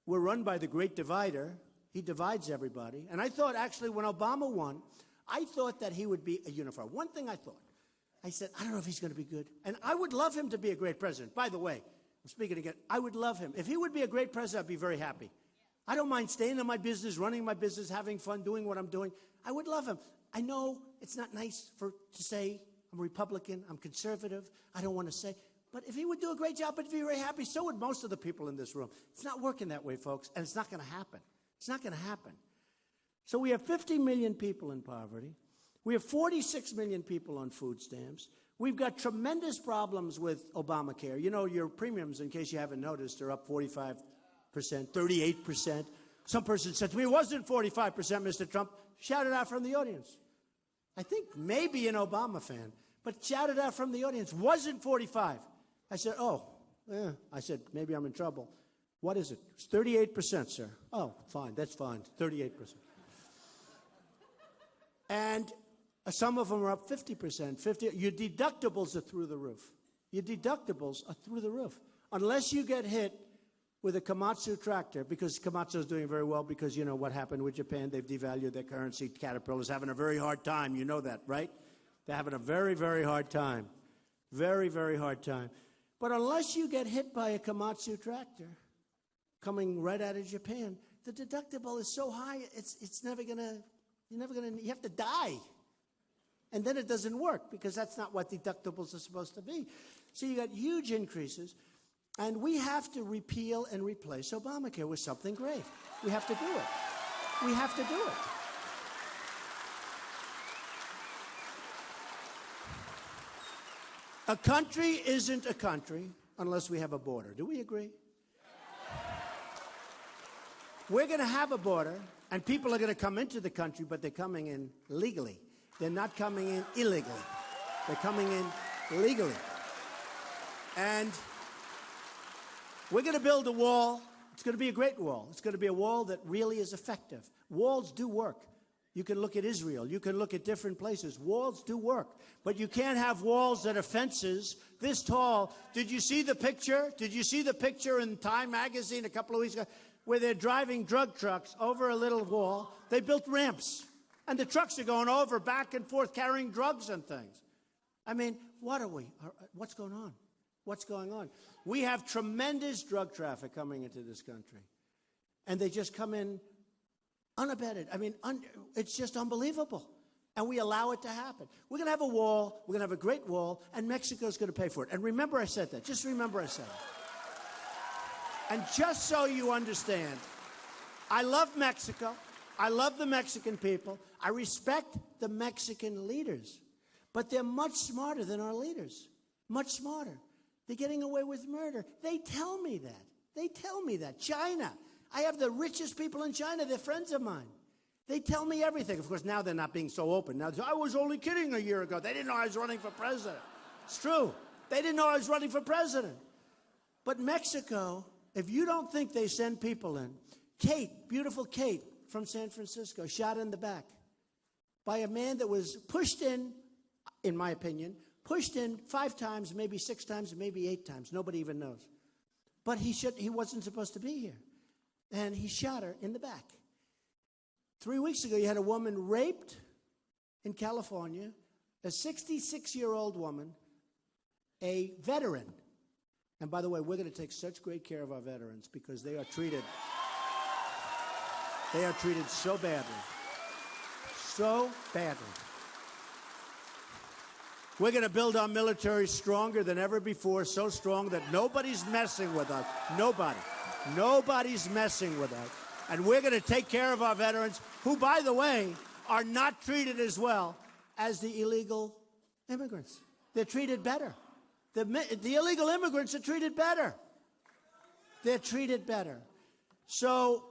We're run by the great divider. He divides everybody. And I thought, actually, when Obama won, I thought that he would be a unifier. One thing I thought. I said, I don't know if he's going to be good. And I would love him to be a great president. By the way, I'm speaking again. I would love him. If he would be a great president, I'd be very happy. I don't mind staying in my business, running my business, having fun, doing what I'm doing. I would love him. I know it's not nice to say I'm a Republican, I'm conservative. I don't want to say. But if he would do a great job, I'd be very happy. So would most of the people in this room. It's not working that way, folks, and it's not going to happen. It's not going to happen. So we have 50 million people in poverty. We have 46 million people on food stamps. We've got tremendous problems with Obamacare. You know, your premiums, in case you haven't noticed, are up 45%, 38%. Some person said to me, it wasn't 45%, Mr. Trump. Shout it out from the audience. I think maybe an Obama fan, but shout it out from the audience. Wasn't 45. I said, oh, yeah. I said, maybe I'm in trouble. What is it? It's 38%, sir. Oh, fine. That's fine. 38%. And some of them are up 50%. Your deductibles are through the roof. Your deductibles are through the roof. Unless you get hit with a Komatsu tractor, because Komatsu is doing very well because, you know, what happened with Japan. They've devalued their currency. Caterpillar's having a very hard time. You know that, right? They're having a very, very hard time. Very, very hard time. But unless you get hit by a Komatsu tractor coming right out of Japan, the deductible is so high, it's never going to, you have to die. And then it doesn't work because that's not what deductibles are supposed to be. So you got huge increases, and we have to repeal and replace Obamacare with something great. We have to do it. We have to do it. A country isn't a country unless we have a border. Do we agree? We're going to have a border, and people are going to come into the country, but they're coming in legally. They're not coming in illegally. They're coming in legally. And we're going to build a wall. It's going to be a great wall. It's going to be a wall that really is effective. Walls do work. You can look at Israel. You can look at different places. Walls do work. But you can't have walls that are fences this tall. Did you see the picture? Did you see the picture in Time magazine a couple of weeks ago where they're driving drug trucks over a little wall? They built ramps. And the trucks are going over back and forth carrying drugs and things. I mean, what are we? What's going on? What's going on? We have tremendous drug traffic coming into this country. And they just come in unabated. I mean, it's just unbelievable. And we allow it to happen. We're going to have a wall. We're going to have a great wall. And Mexico's going to pay for it. And remember I said that. Just remember I said it. And just so you understand, I love Mexico. I love the Mexican people. I respect the Mexican leaders. But they're much smarter than our leaders. Much smarter. They're getting away with murder. They tell me that. They tell me that. China. I have the richest people in China. They're friends of mine. They tell me everything. Of course, now they're not being so open. Now, I was only kidding a year ago. They didn't know I was running for president. It's true. They didn't know I was running for president. But Mexico, if you don't think they send people in, Kate, beautiful Kate from San Francisco, shot in the back by a man that was pushed in my opinion, pushed in 5 times, maybe 6 times, maybe 8 times. Nobody even knows. But he wasn't supposed to be here. And he shot her in the back. 3 weeks ago, you had a woman raped in California, a 66-year-old woman, a veteran. And by the way, we're going to take such great care of our veterans because they are treated so badly. So badly. We're going to build our military stronger than ever before, so strong that nobody's messing with us. Nobody. Nobody's messing with us. And we're going to take care of our veterans, who, by the way, are not treated as well as the illegal immigrants. They're treated better. The illegal immigrants are treated better. They're treated better. So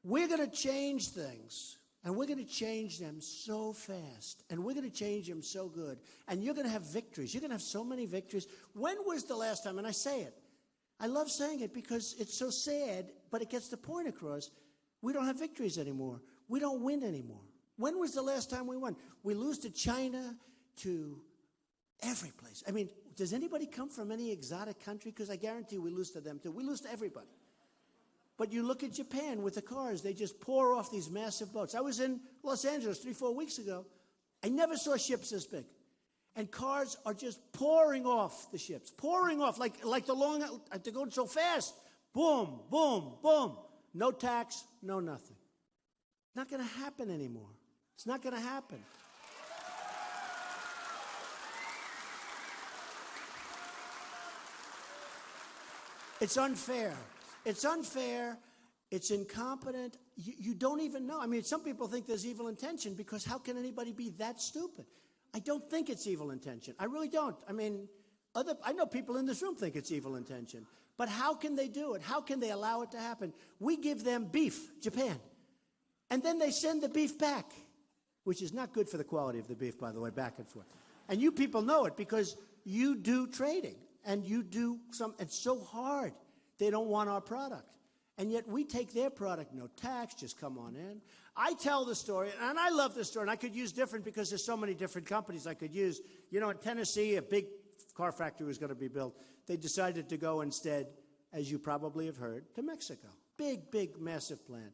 we're going to change things. And we're going to change them so fast. And we're going to change them so good. And you're going to have victories. You're going to have so many victories. When was the last time, and I say it, I love saying it because it's so sad, but it gets the point across. We don't have victories anymore. We don't win anymore. When was the last time we won? We lose to China, to every place. I mean, does anybody come from any exotic country? Because I guarantee we lose to them too. We lose to everybody. But you look at Japan with the cars, they just pour off these massive boats. I was in Los Angeles 3-4 weeks ago. I never saw ships this big. And cars are just pouring off the ships, pouring off like they're going so fast. Boom, boom, boom. No tax, no nothing. Not going to happen anymore. It's not going to happen. It's unfair. It's unfair. It's incompetent. You don't even know. I mean, some people think there's evil intention because how can anybody be that stupid? I don't think it's evil intention. I really don't. I mean, I know people in this room think it's evil intention. But how can they do it? How can they allow it to happen? We give them beef, Japan. And then they send the beef back, which is not good for the quality of the beef, by the way, back and forth. And you people know it because you do trading. And you do it's so hard. They don't want our product. And yet we take their product, no tax, just come on in. I tell the story, and I love this story, and I could use different because there's so many different companies I could use. You know, in Tennessee, a big car factory was going to be built. They decided to go instead, as you probably have heard, to Mexico. Big, big, massive plant.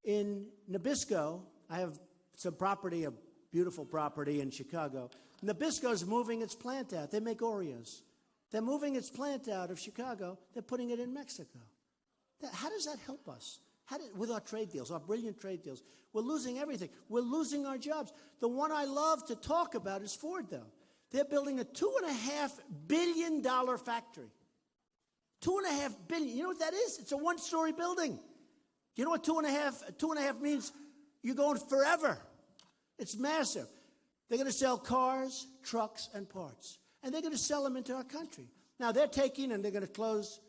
In Nabisco, I have some property, a beautiful property in Chicago. Nabisco's moving its plant out. They make Oreos. They're moving its plant out of Chicago. They're putting it in Mexico. How does that help us? With our trade deals, our brilliant trade deals. We're losing everything. We're losing our jobs. The one I love to talk about is Ford, though. They're building a $2.5 billion factory. $2.5 billion. You know what that is? It's a one-story building. You know what two and a half means? You're going forever. It's massive. They're going to sell cars, trucks, and parts. and they're going to sell them into our country. Now, they're taking and they're going to close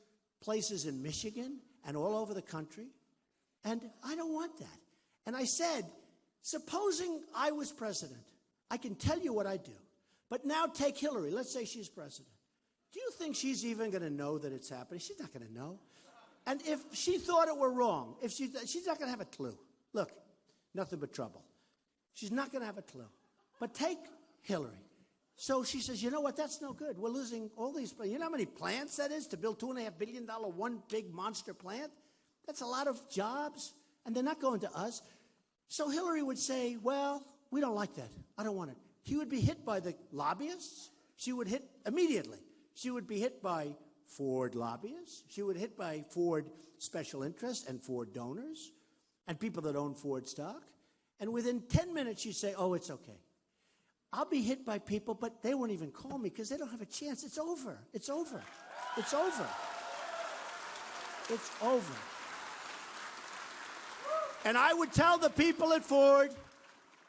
places in Michigan and all over the country, and I don't want that. And I said, supposing I was president, I can tell you what I do. But now take Hillary. Let's say she's president. Do you think she's even going to know that it's happening? She's not going to know. And if she thought it were wrong, she's not going to have a clue. Look, nothing but trouble. She's not going to have a clue. But take Hillary. So she says, you know what, that's no good. We're losing all these, you know how many plants that is to build $2.5 billion, one big monster plant? That's a lot of jobs, and they're not going to us. So Hillary would say, well, we don't like that. I don't want it. She would be hit by the lobbyists. She would hit immediately. She would be hit by Ford lobbyists. She would hit by Ford special interests and Ford donors and people that own Ford stock. And within 10 minutes, she'd say, oh, it's okay. I'll be hit by people, but they won't even call me because they don't have a chance. It's over. It's over. It's over. It's over. And I would tell the people at Ford,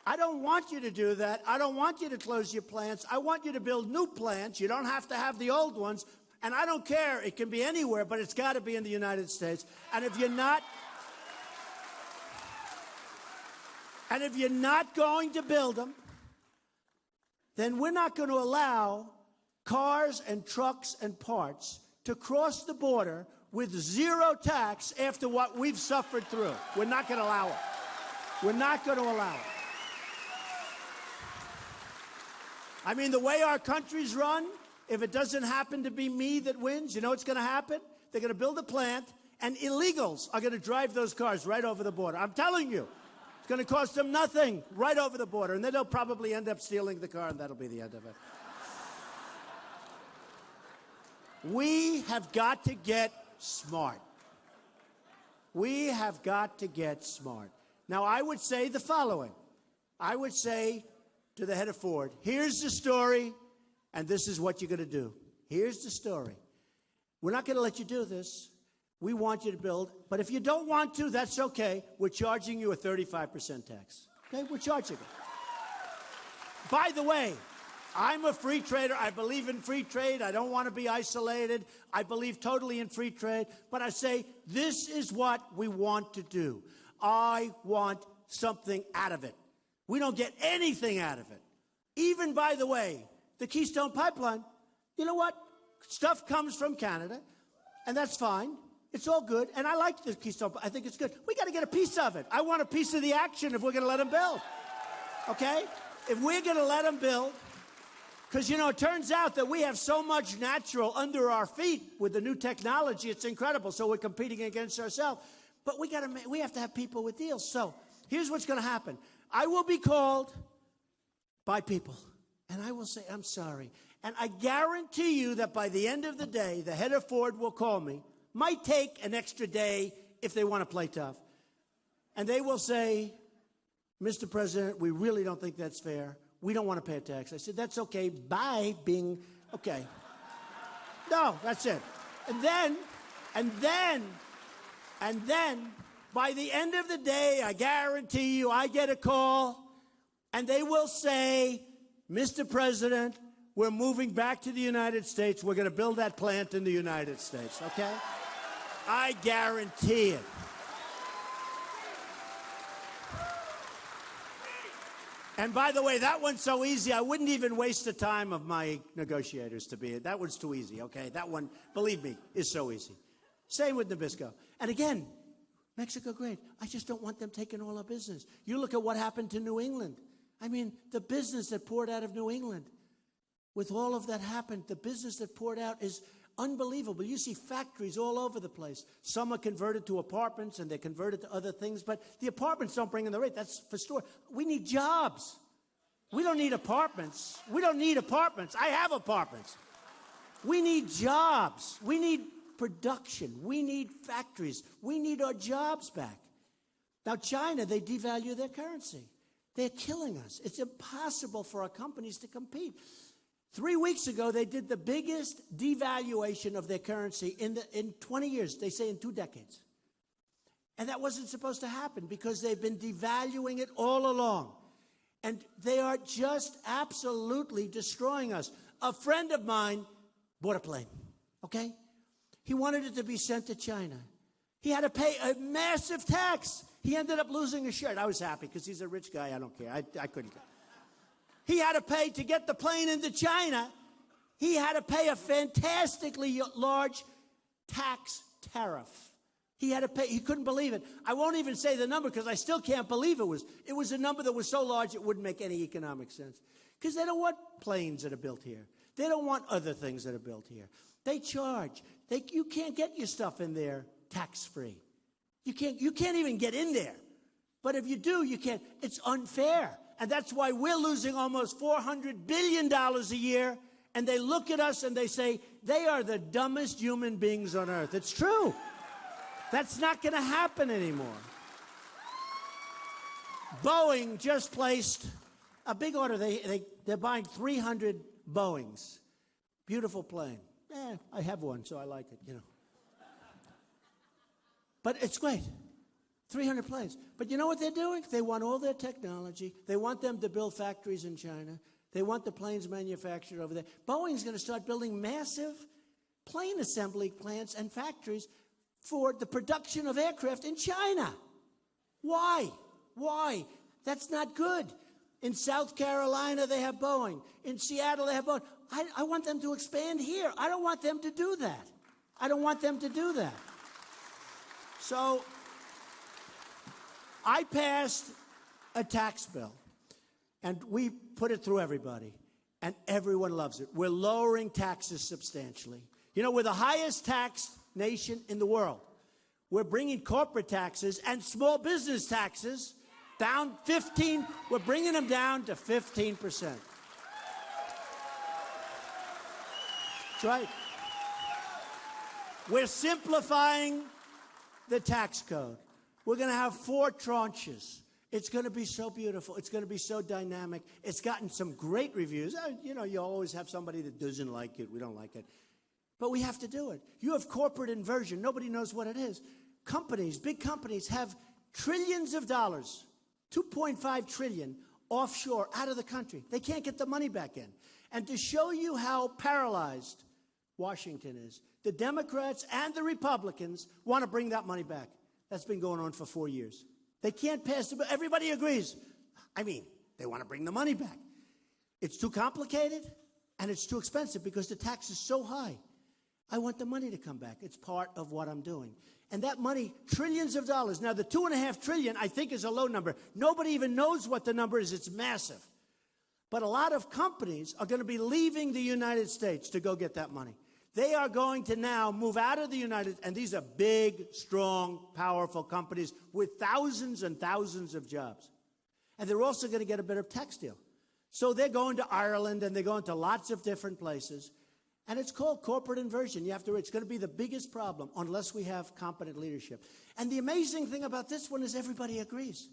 I don't want you to do that. I don't want you to close your plants. I want you to build new plants. You don't have to have the old ones. And I don't care. It can be anywhere, but it's got to be in the United States. And if you're not going to build them, then we're not going to allow cars and trucks and parts to cross the border with zero tax after what we've suffered through. We're not going to allow it. We're not going to allow it. I mean, the way our country's run, if it doesn't happen to be me that wins, you know what's going to happen? They're going to build a plant, and illegals are going to drive those cars right over the border. I'm telling you. It's going to cost them nothing, right over the border. And then they'll probably end up stealing the car, and that'll be the end of it. We have got to get smart. We have got to get smart. Now, I would say the following. I would say to the head of Ford, here's the story, and this is what you're going to do. Here's the story. We're not going to let you do this. We want you to build, but if you don't want to, that's okay. We're charging you a 35% tax. Okay, we're charging it. By the way, I'm a free trader. I believe in free trade. I don't want to be isolated. I believe totally in free trade. But I say, this is what we want to do. I want something out of it. We don't get anything out of it. Even, by the way, the Keystone Pipeline, you know what? Stuff comes from Canada, and that's fine. It's all good, and I like the Keystone. I think it's good. We got to get a piece of it. I want a piece of the action if we're going to let them build. Okay? If we're going to let them build, because, you know, it turns out that we have so much natural under our feet with the new technology. It's incredible. So we're competing against ourselves. But we have to have people with deals. So here's what's going to happen. I will be called by people, and I will say, I'm sorry. And I guarantee you that by the end of the day, the head of Ford will call me. Might take an extra day if they want to play tough. And they will say, Mr. President, we really don't think that's fair. We don't want to pay a tax. I said, that's okay. Bye, being okay. No, that's it. And then, by the end of the day, I guarantee you, I get a call, and they will say, Mr. President, we're moving back to the United States. We're going to build that plant in the United States, okay? I guarantee it. And by the way, that one's so easy, I wouldn't even waste the time of my negotiators to be it. That one's too easy, okay? That one, believe me, is so easy. Same with Nabisco. And again, Mexico, great. I just don't want them taking all our business. You look at what happened to New England. I mean, the business that poured out of New England. With all of that happened, the business that poured out is unbelievable. You see factories all over the place. Some are converted to apartments, and they're converted to other things, but the apartments don't bring in the rate. That's for sure. We need jobs. We don't need apartments. We don't need apartments. I have apartments. We need jobs. We need production. We need factories. We need our jobs back. Now, China, they devalue their currency. They're killing us. It's impossible for our companies to compete. 3 weeks ago, they did the biggest devaluation of their currency in 20 years. They say in 2 decades. And that wasn't supposed to happen because they've been devaluing it all along. And they are just absolutely destroying us. A friend of mine bought a plane, okay? He wanted it to be sent to China. He had to pay a massive tax. He ended up losing his shirt. I was happy because he's a rich guy. I don't care. I couldn't care. He had to pay to get the plane into China. He had to pay a fantastically large tax tariff. He had to pay. He couldn't believe it. I won't even say the number because I still can't believe it was. It was a number that was so large it wouldn't make any economic sense. Because they don't want planes that are built here. They don't want other things that are built here. They charge. You can't get your stuff in there tax-free. You can't even get in there. But if you do, you can't. It's unfair. And that's why we're losing almost $400 billion a year. And they look at us and they say, they are the dumbest human beings on earth. It's true. That's not going to happen anymore. Boeing just placed a big order. They're buying 300 Boeings. Beautiful plane. I have one, so I like it, you know. But it's great. 300 planes. But you know what they're doing? They want all their technology. They want them to build factories in China. They want the planes manufactured over there. Boeing's going to start building massive plane assembly plants and factories for the production of aircraft in China. Why? Why? That's not good. In South Carolina, they have Boeing. In Seattle, they have Boeing. I want them to expand here. I don't want them to do that. I don't want them to do that. So I passed a tax bill, and we put it through everybody, and everyone loves it. We're lowering taxes substantially. You know, we're the highest taxed nation in the world. We're bringing corporate taxes and small business taxes down 15. We're bringing them down to 15%. That's right. We're simplifying the tax code. We're going to have 4 tranches. It's going to be so beautiful. It's going to be so dynamic. It's gotten some great reviews. You know, you always have somebody that doesn't like it. We don't like it. But we have to do it. You have corporate inversion. Nobody knows what it is. Companies, big companies, have trillions of dollars, 2.5 trillion offshore out of the country. They can't get the money back in. And to show you how paralyzed Washington is, the Democrats and the Republicans want to bring that money back. That's been going on for 4 years. They can't pass it, but everybody agrees. I mean, they want to bring the money back. It's too complicated and it's too expensive because the tax is so high. I want the money to come back. It's part of what I'm doing. And that money, trillions of dollars. Now, the $2.5 trillion, I think, is a low number. Nobody even knows what the number is. It's massive. But a lot of companies are going to be leaving the United States to go get that money. They are going to now move out of the United States, and these are big, strong, powerful companies with thousands and thousands of jobs. And they're also going to get a better tax deal. So they're going to Ireland, and they're going to lots of different places. And it's called corporate inversion. It's going to be the biggest problem unless we have competent leadership. And the amazing thing about this one is everybody agrees,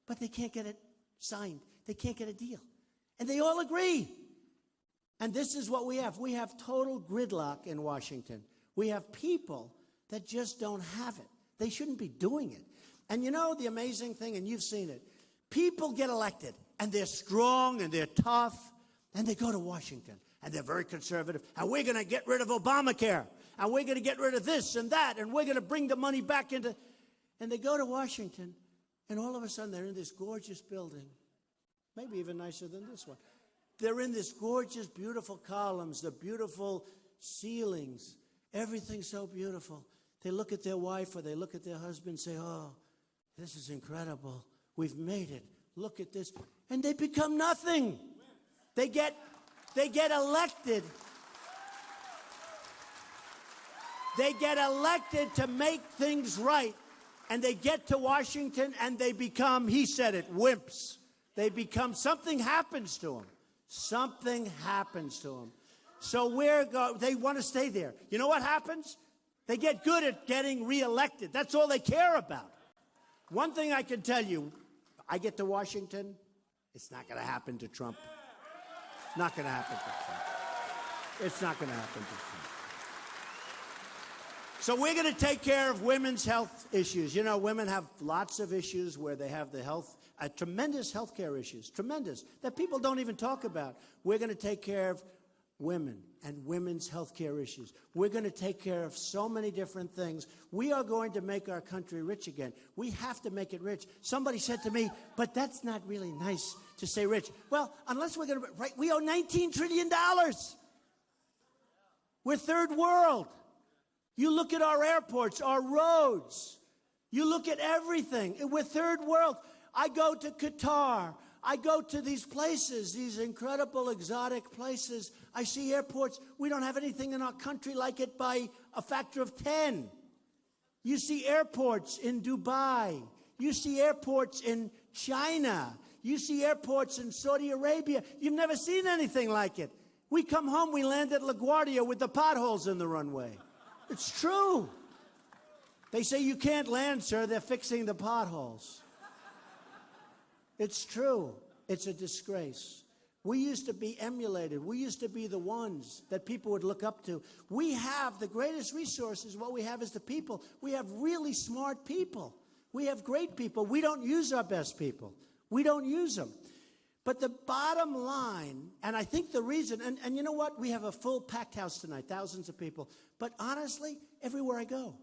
but they can't get it signed. They can't get a deal. And they all agree. And this is what we have. We have total gridlock in Washington. We have people that just don't have it. They shouldn't be doing it. And you know the amazing thing, and you've seen it, people get elected, and they're strong, and they're tough, and they go to Washington. And they're very conservative. And we're going to get rid of Obamacare. And we're going to get rid of this and that. And we're going to bring the money back into... And they go to Washington. And all of a sudden, they're in this gorgeous building. Maybe even nicer than this one. They're in this gorgeous, beautiful columns. The beautiful ceilings. Everything's so beautiful. They look at their wife or they look at their husband and say, oh, this is incredible. We've made it. Look at this. And they become nothing. They get elected. They get elected to make things right. And they get to Washington and they become, he said it, wimps. They become, something happens to them. Something happens to them. So they want to stay there. You know what happens? They get good at getting reelected. That's all they care about. One thing I can tell you, I get to Washington, it's not going to happen to Trump. Not going to happen to Trump. It's not going to happen to Trump. So we're going to take care of women's health issues. You know, women have lots of issues where they have the tremendous health care issues, tremendous, that people don't even talk about. We're going to take care of women and women's health care issues. We're going to take care of so many different things. We are going to make our country rich again. We have to make it rich. Somebody said to me, but that's not really nice to say rich. Well, unless we're going to, right, we owe $19 trillion. We're third world. You look at our airports, our roads. You look at everything. We're third world. I go to Qatar. I go to these places, these incredible exotic places. I see airports. We don't have anything in our country like it by a factor of 10. You see airports in Dubai. You see airports in China. You see airports in Saudi Arabia. You've never seen anything like it. We come home, we land at LaGuardia with the potholes in the runway. It's true. They say you can't land, sir. They're fixing the potholes. It's true. It's a disgrace. We used to be emulated. We used to be the ones that people would look up to. We have the greatest resources. What we have is the people. We have really smart people. We have great people. We don't use our best people. We don't use them. But the bottom line, and I think the reason, and you know what? We have a full packed house tonight, thousands of people. But honestly, everywhere I go,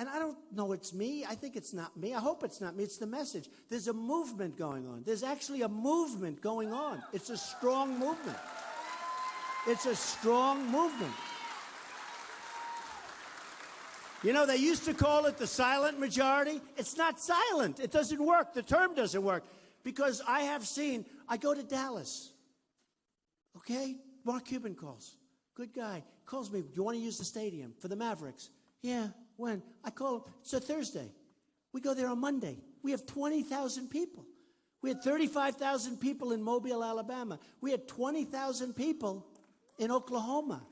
and I don't know it's me. I think it's not me. I hope it's not me. It's the message. There's a movement going on. There's actually a movement going on. It's a strong movement. It's a strong movement. You know, they used to call it the silent majority. It's not silent. It doesn't work. The term doesn't work. Because I have seen, I go to Dallas. Okay? Mark Cuban calls. Good guy. Calls me, do you want to use the stadium for the Mavericks? Yeah. When? I call him. It's a Thursday. We go there on Monday. We have 20,000 people. We had 35,000 people in Mobile, Alabama. We had 20,000 people in Oklahoma.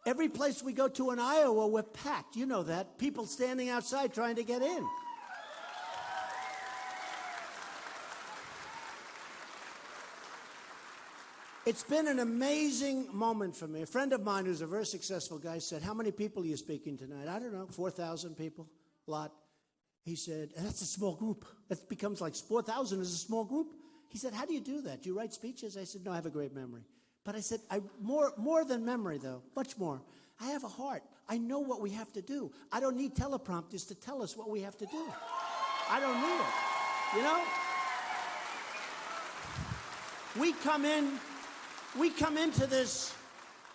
Every place we go to in Iowa, we're packed. You know that. People standing outside trying to get in. It's been an amazing moment for me. A friend of mine who's a very successful guy said, how many people are you speaking tonight? I don't know, 4,000 people, a lot. He said, and that's a small group. That becomes like 4,000 is a small group. He said, how do you do that? Do you write speeches? I said, no, I have a great memory. But I said, more than memory, though, much more. I have a heart. I know what we have to do. I don't need teleprompters to tell us what we have to do. I don't need it, you know? We come into this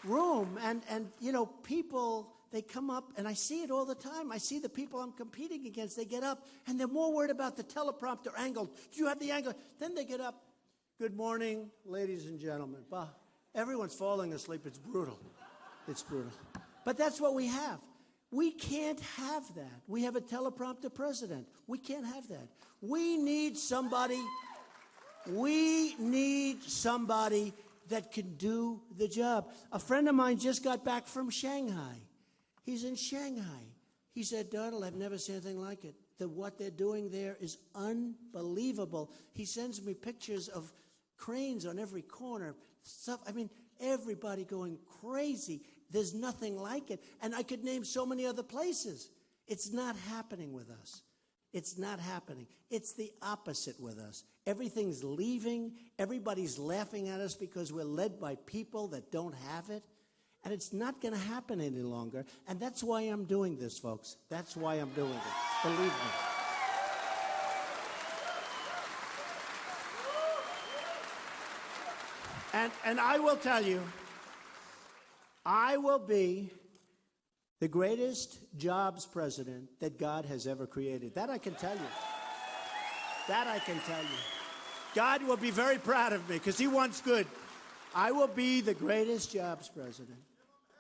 room and you know, people, they come up, and I see it all the time. I see the people I'm competing against. They get up, and they're more worried about the teleprompter angle. Do you have the angle? Then they get up. Good morning, ladies and gentlemen. Bah, everyone's falling asleep. It's brutal. It's brutal. But that's what we have. We can't have that. We have a teleprompter president. We can't have that. We need somebody that can do the job. A friend of mine just got back from Shanghai. He's in Shanghai. He said, Donald, I've never seen anything like it. What they're doing there is unbelievable. He sends me pictures of cranes on every corner, stuff. I mean, everybody going crazy. There's nothing like it. And I could name so many other places. It's not happening with us. It's not happening. It's the opposite with us. Everything's leaving. Everybody's laughing at us because we're led by people that don't have it. And it's not going to happen any longer. And that's why I'm doing this, folks. That's why I'm doing it. Believe me. And I will tell you, I will be the greatest jobs president that God has ever created. That I can tell you. That I can tell you. God will be very proud of me because he wants good. I will be the greatest jobs president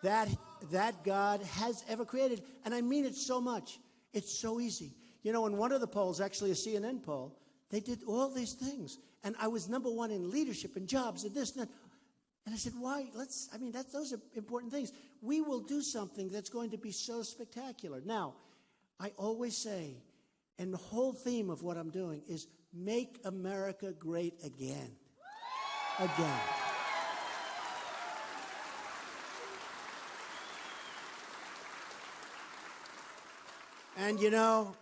that God has ever created. And I mean it so much. It's so easy. You know, in one of the polls, actually a CNN poll, they did all these things. And I was #1 in leadership and jobs and this and that. And I said, why? Those are important things. We will do something that's going to be so spectacular. Now, I always say, and the whole theme of what I'm doing is make America great again. Again. And you know,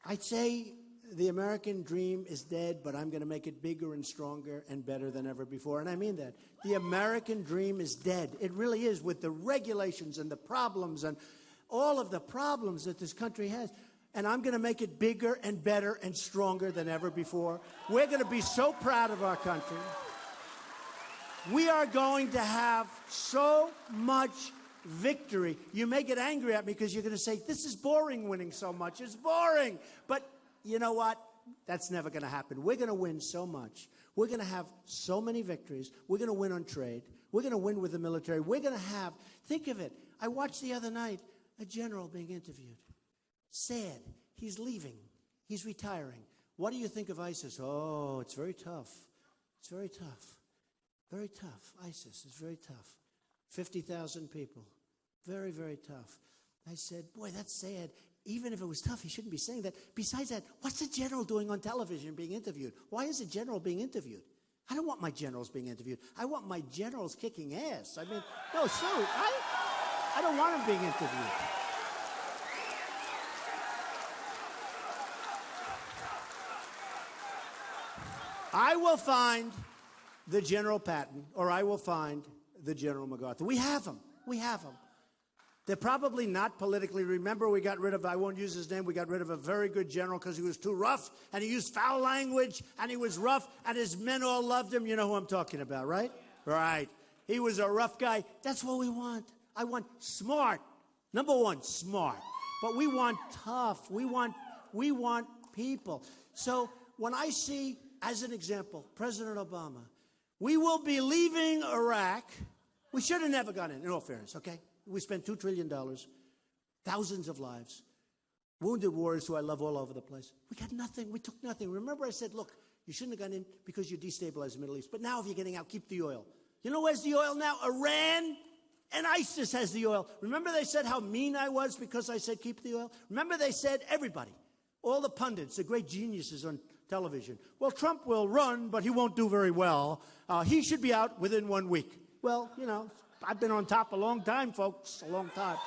I'd say the American dream is dead, but I'm going to make it bigger and stronger and better than ever before. And I mean that. The American dream is dead. It really is, with the regulations and the problems and all of the problems that this country has. And I'm going to make it bigger and better and stronger than ever before. We're going to be so proud of our country. We are going to have so much victory. You may get angry at me because you're going to say, this is boring, winning so much. It's boring. But you know what? That's never going to happen. We're going to win so much. We're going to have so many victories. We're going to win on trade. We're going to win with the military. We're going to have, think of it. I watched the other night a general being interviewed. Sad. He's leaving. He's retiring. What do you think of ISIS? Oh, it's very tough. It's very tough. Very tough. ISIS is very tough. 50,000 people. Very, very tough. I said, boy, that's sad. Even if it was tough, he shouldn't be saying that. Besides that, what's the general doing on television being interviewed? Why is the general being interviewed? I don't want my generals being interviewed. I want my generals kicking ass. I mean, no, seriously, I don't want them being interviewed. I will find the General Patton, or I will find the General MacArthur. We have them. We have them. They're probably not politically. Remember, we got rid of, I won't use his name, we got rid of a very good general because he was too rough, and he used foul language, and he was rough, and his men all loved him. You know who I'm talking about, right? Right. He was a rough guy. That's what we want. I want smart. Number one, smart. But we want tough. We want people. So when I see, as an example, President Obama, we will be leaving Iraq. We should have never gone in all fairness, okay? We spent $2 trillion, thousands of lives, wounded warriors who I love all over the place. We got nothing. We took nothing. Remember I said, look, you shouldn't have gone in because you destabilized the Middle East. But now if you're getting out, keep the oil. You know where's the oil now? Iran and ISIS has the oil. Remember they said how mean I was because I said keep the oil? Remember they said, everybody, all the pundits, the great geniuses on television, well, Trump will run, but he won't do very well. He should be out within 1 week. Well, you know, I've been on top a long time, folks, a long time.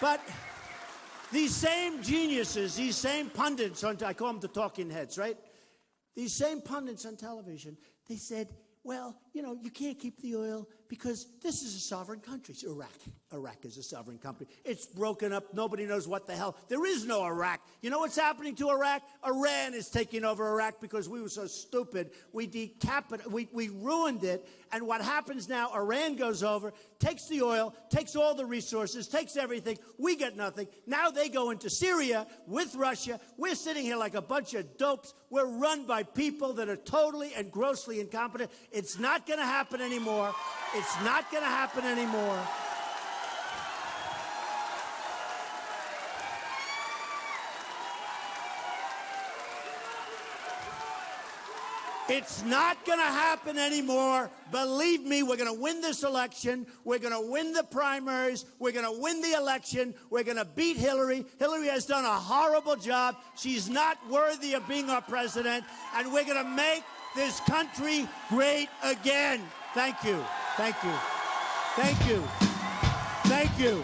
But these same geniuses, these same pundits, I call them the talking heads, right? These same pundits on television, they said, well, you know, you can't keep the oil because this is a sovereign country. It's Iraq. Iraq is a sovereign country. It's broken up. Nobody knows what the hell. There is no Iraq. You know what's happening to Iraq? Iran is taking over Iraq because we were so stupid. We ruined it. And what happens now, Iran goes over, takes the oil, takes all the resources, takes everything. We get nothing. Now they go into Syria with Russia. We're sitting here like a bunch of dopes. We're run by people that are totally and grossly incompetent. It's not going to happen anymore. It's not going to happen anymore. It's not going to happen anymore. Believe me, we're going to win this election. We're going to win the primaries. We're going to win the election. We're going to beat Hillary. Hillary has done a horrible job. She's not worthy of being our president. And we're going to make this country great again. Thank you. Thank you. Thank you. Thank you.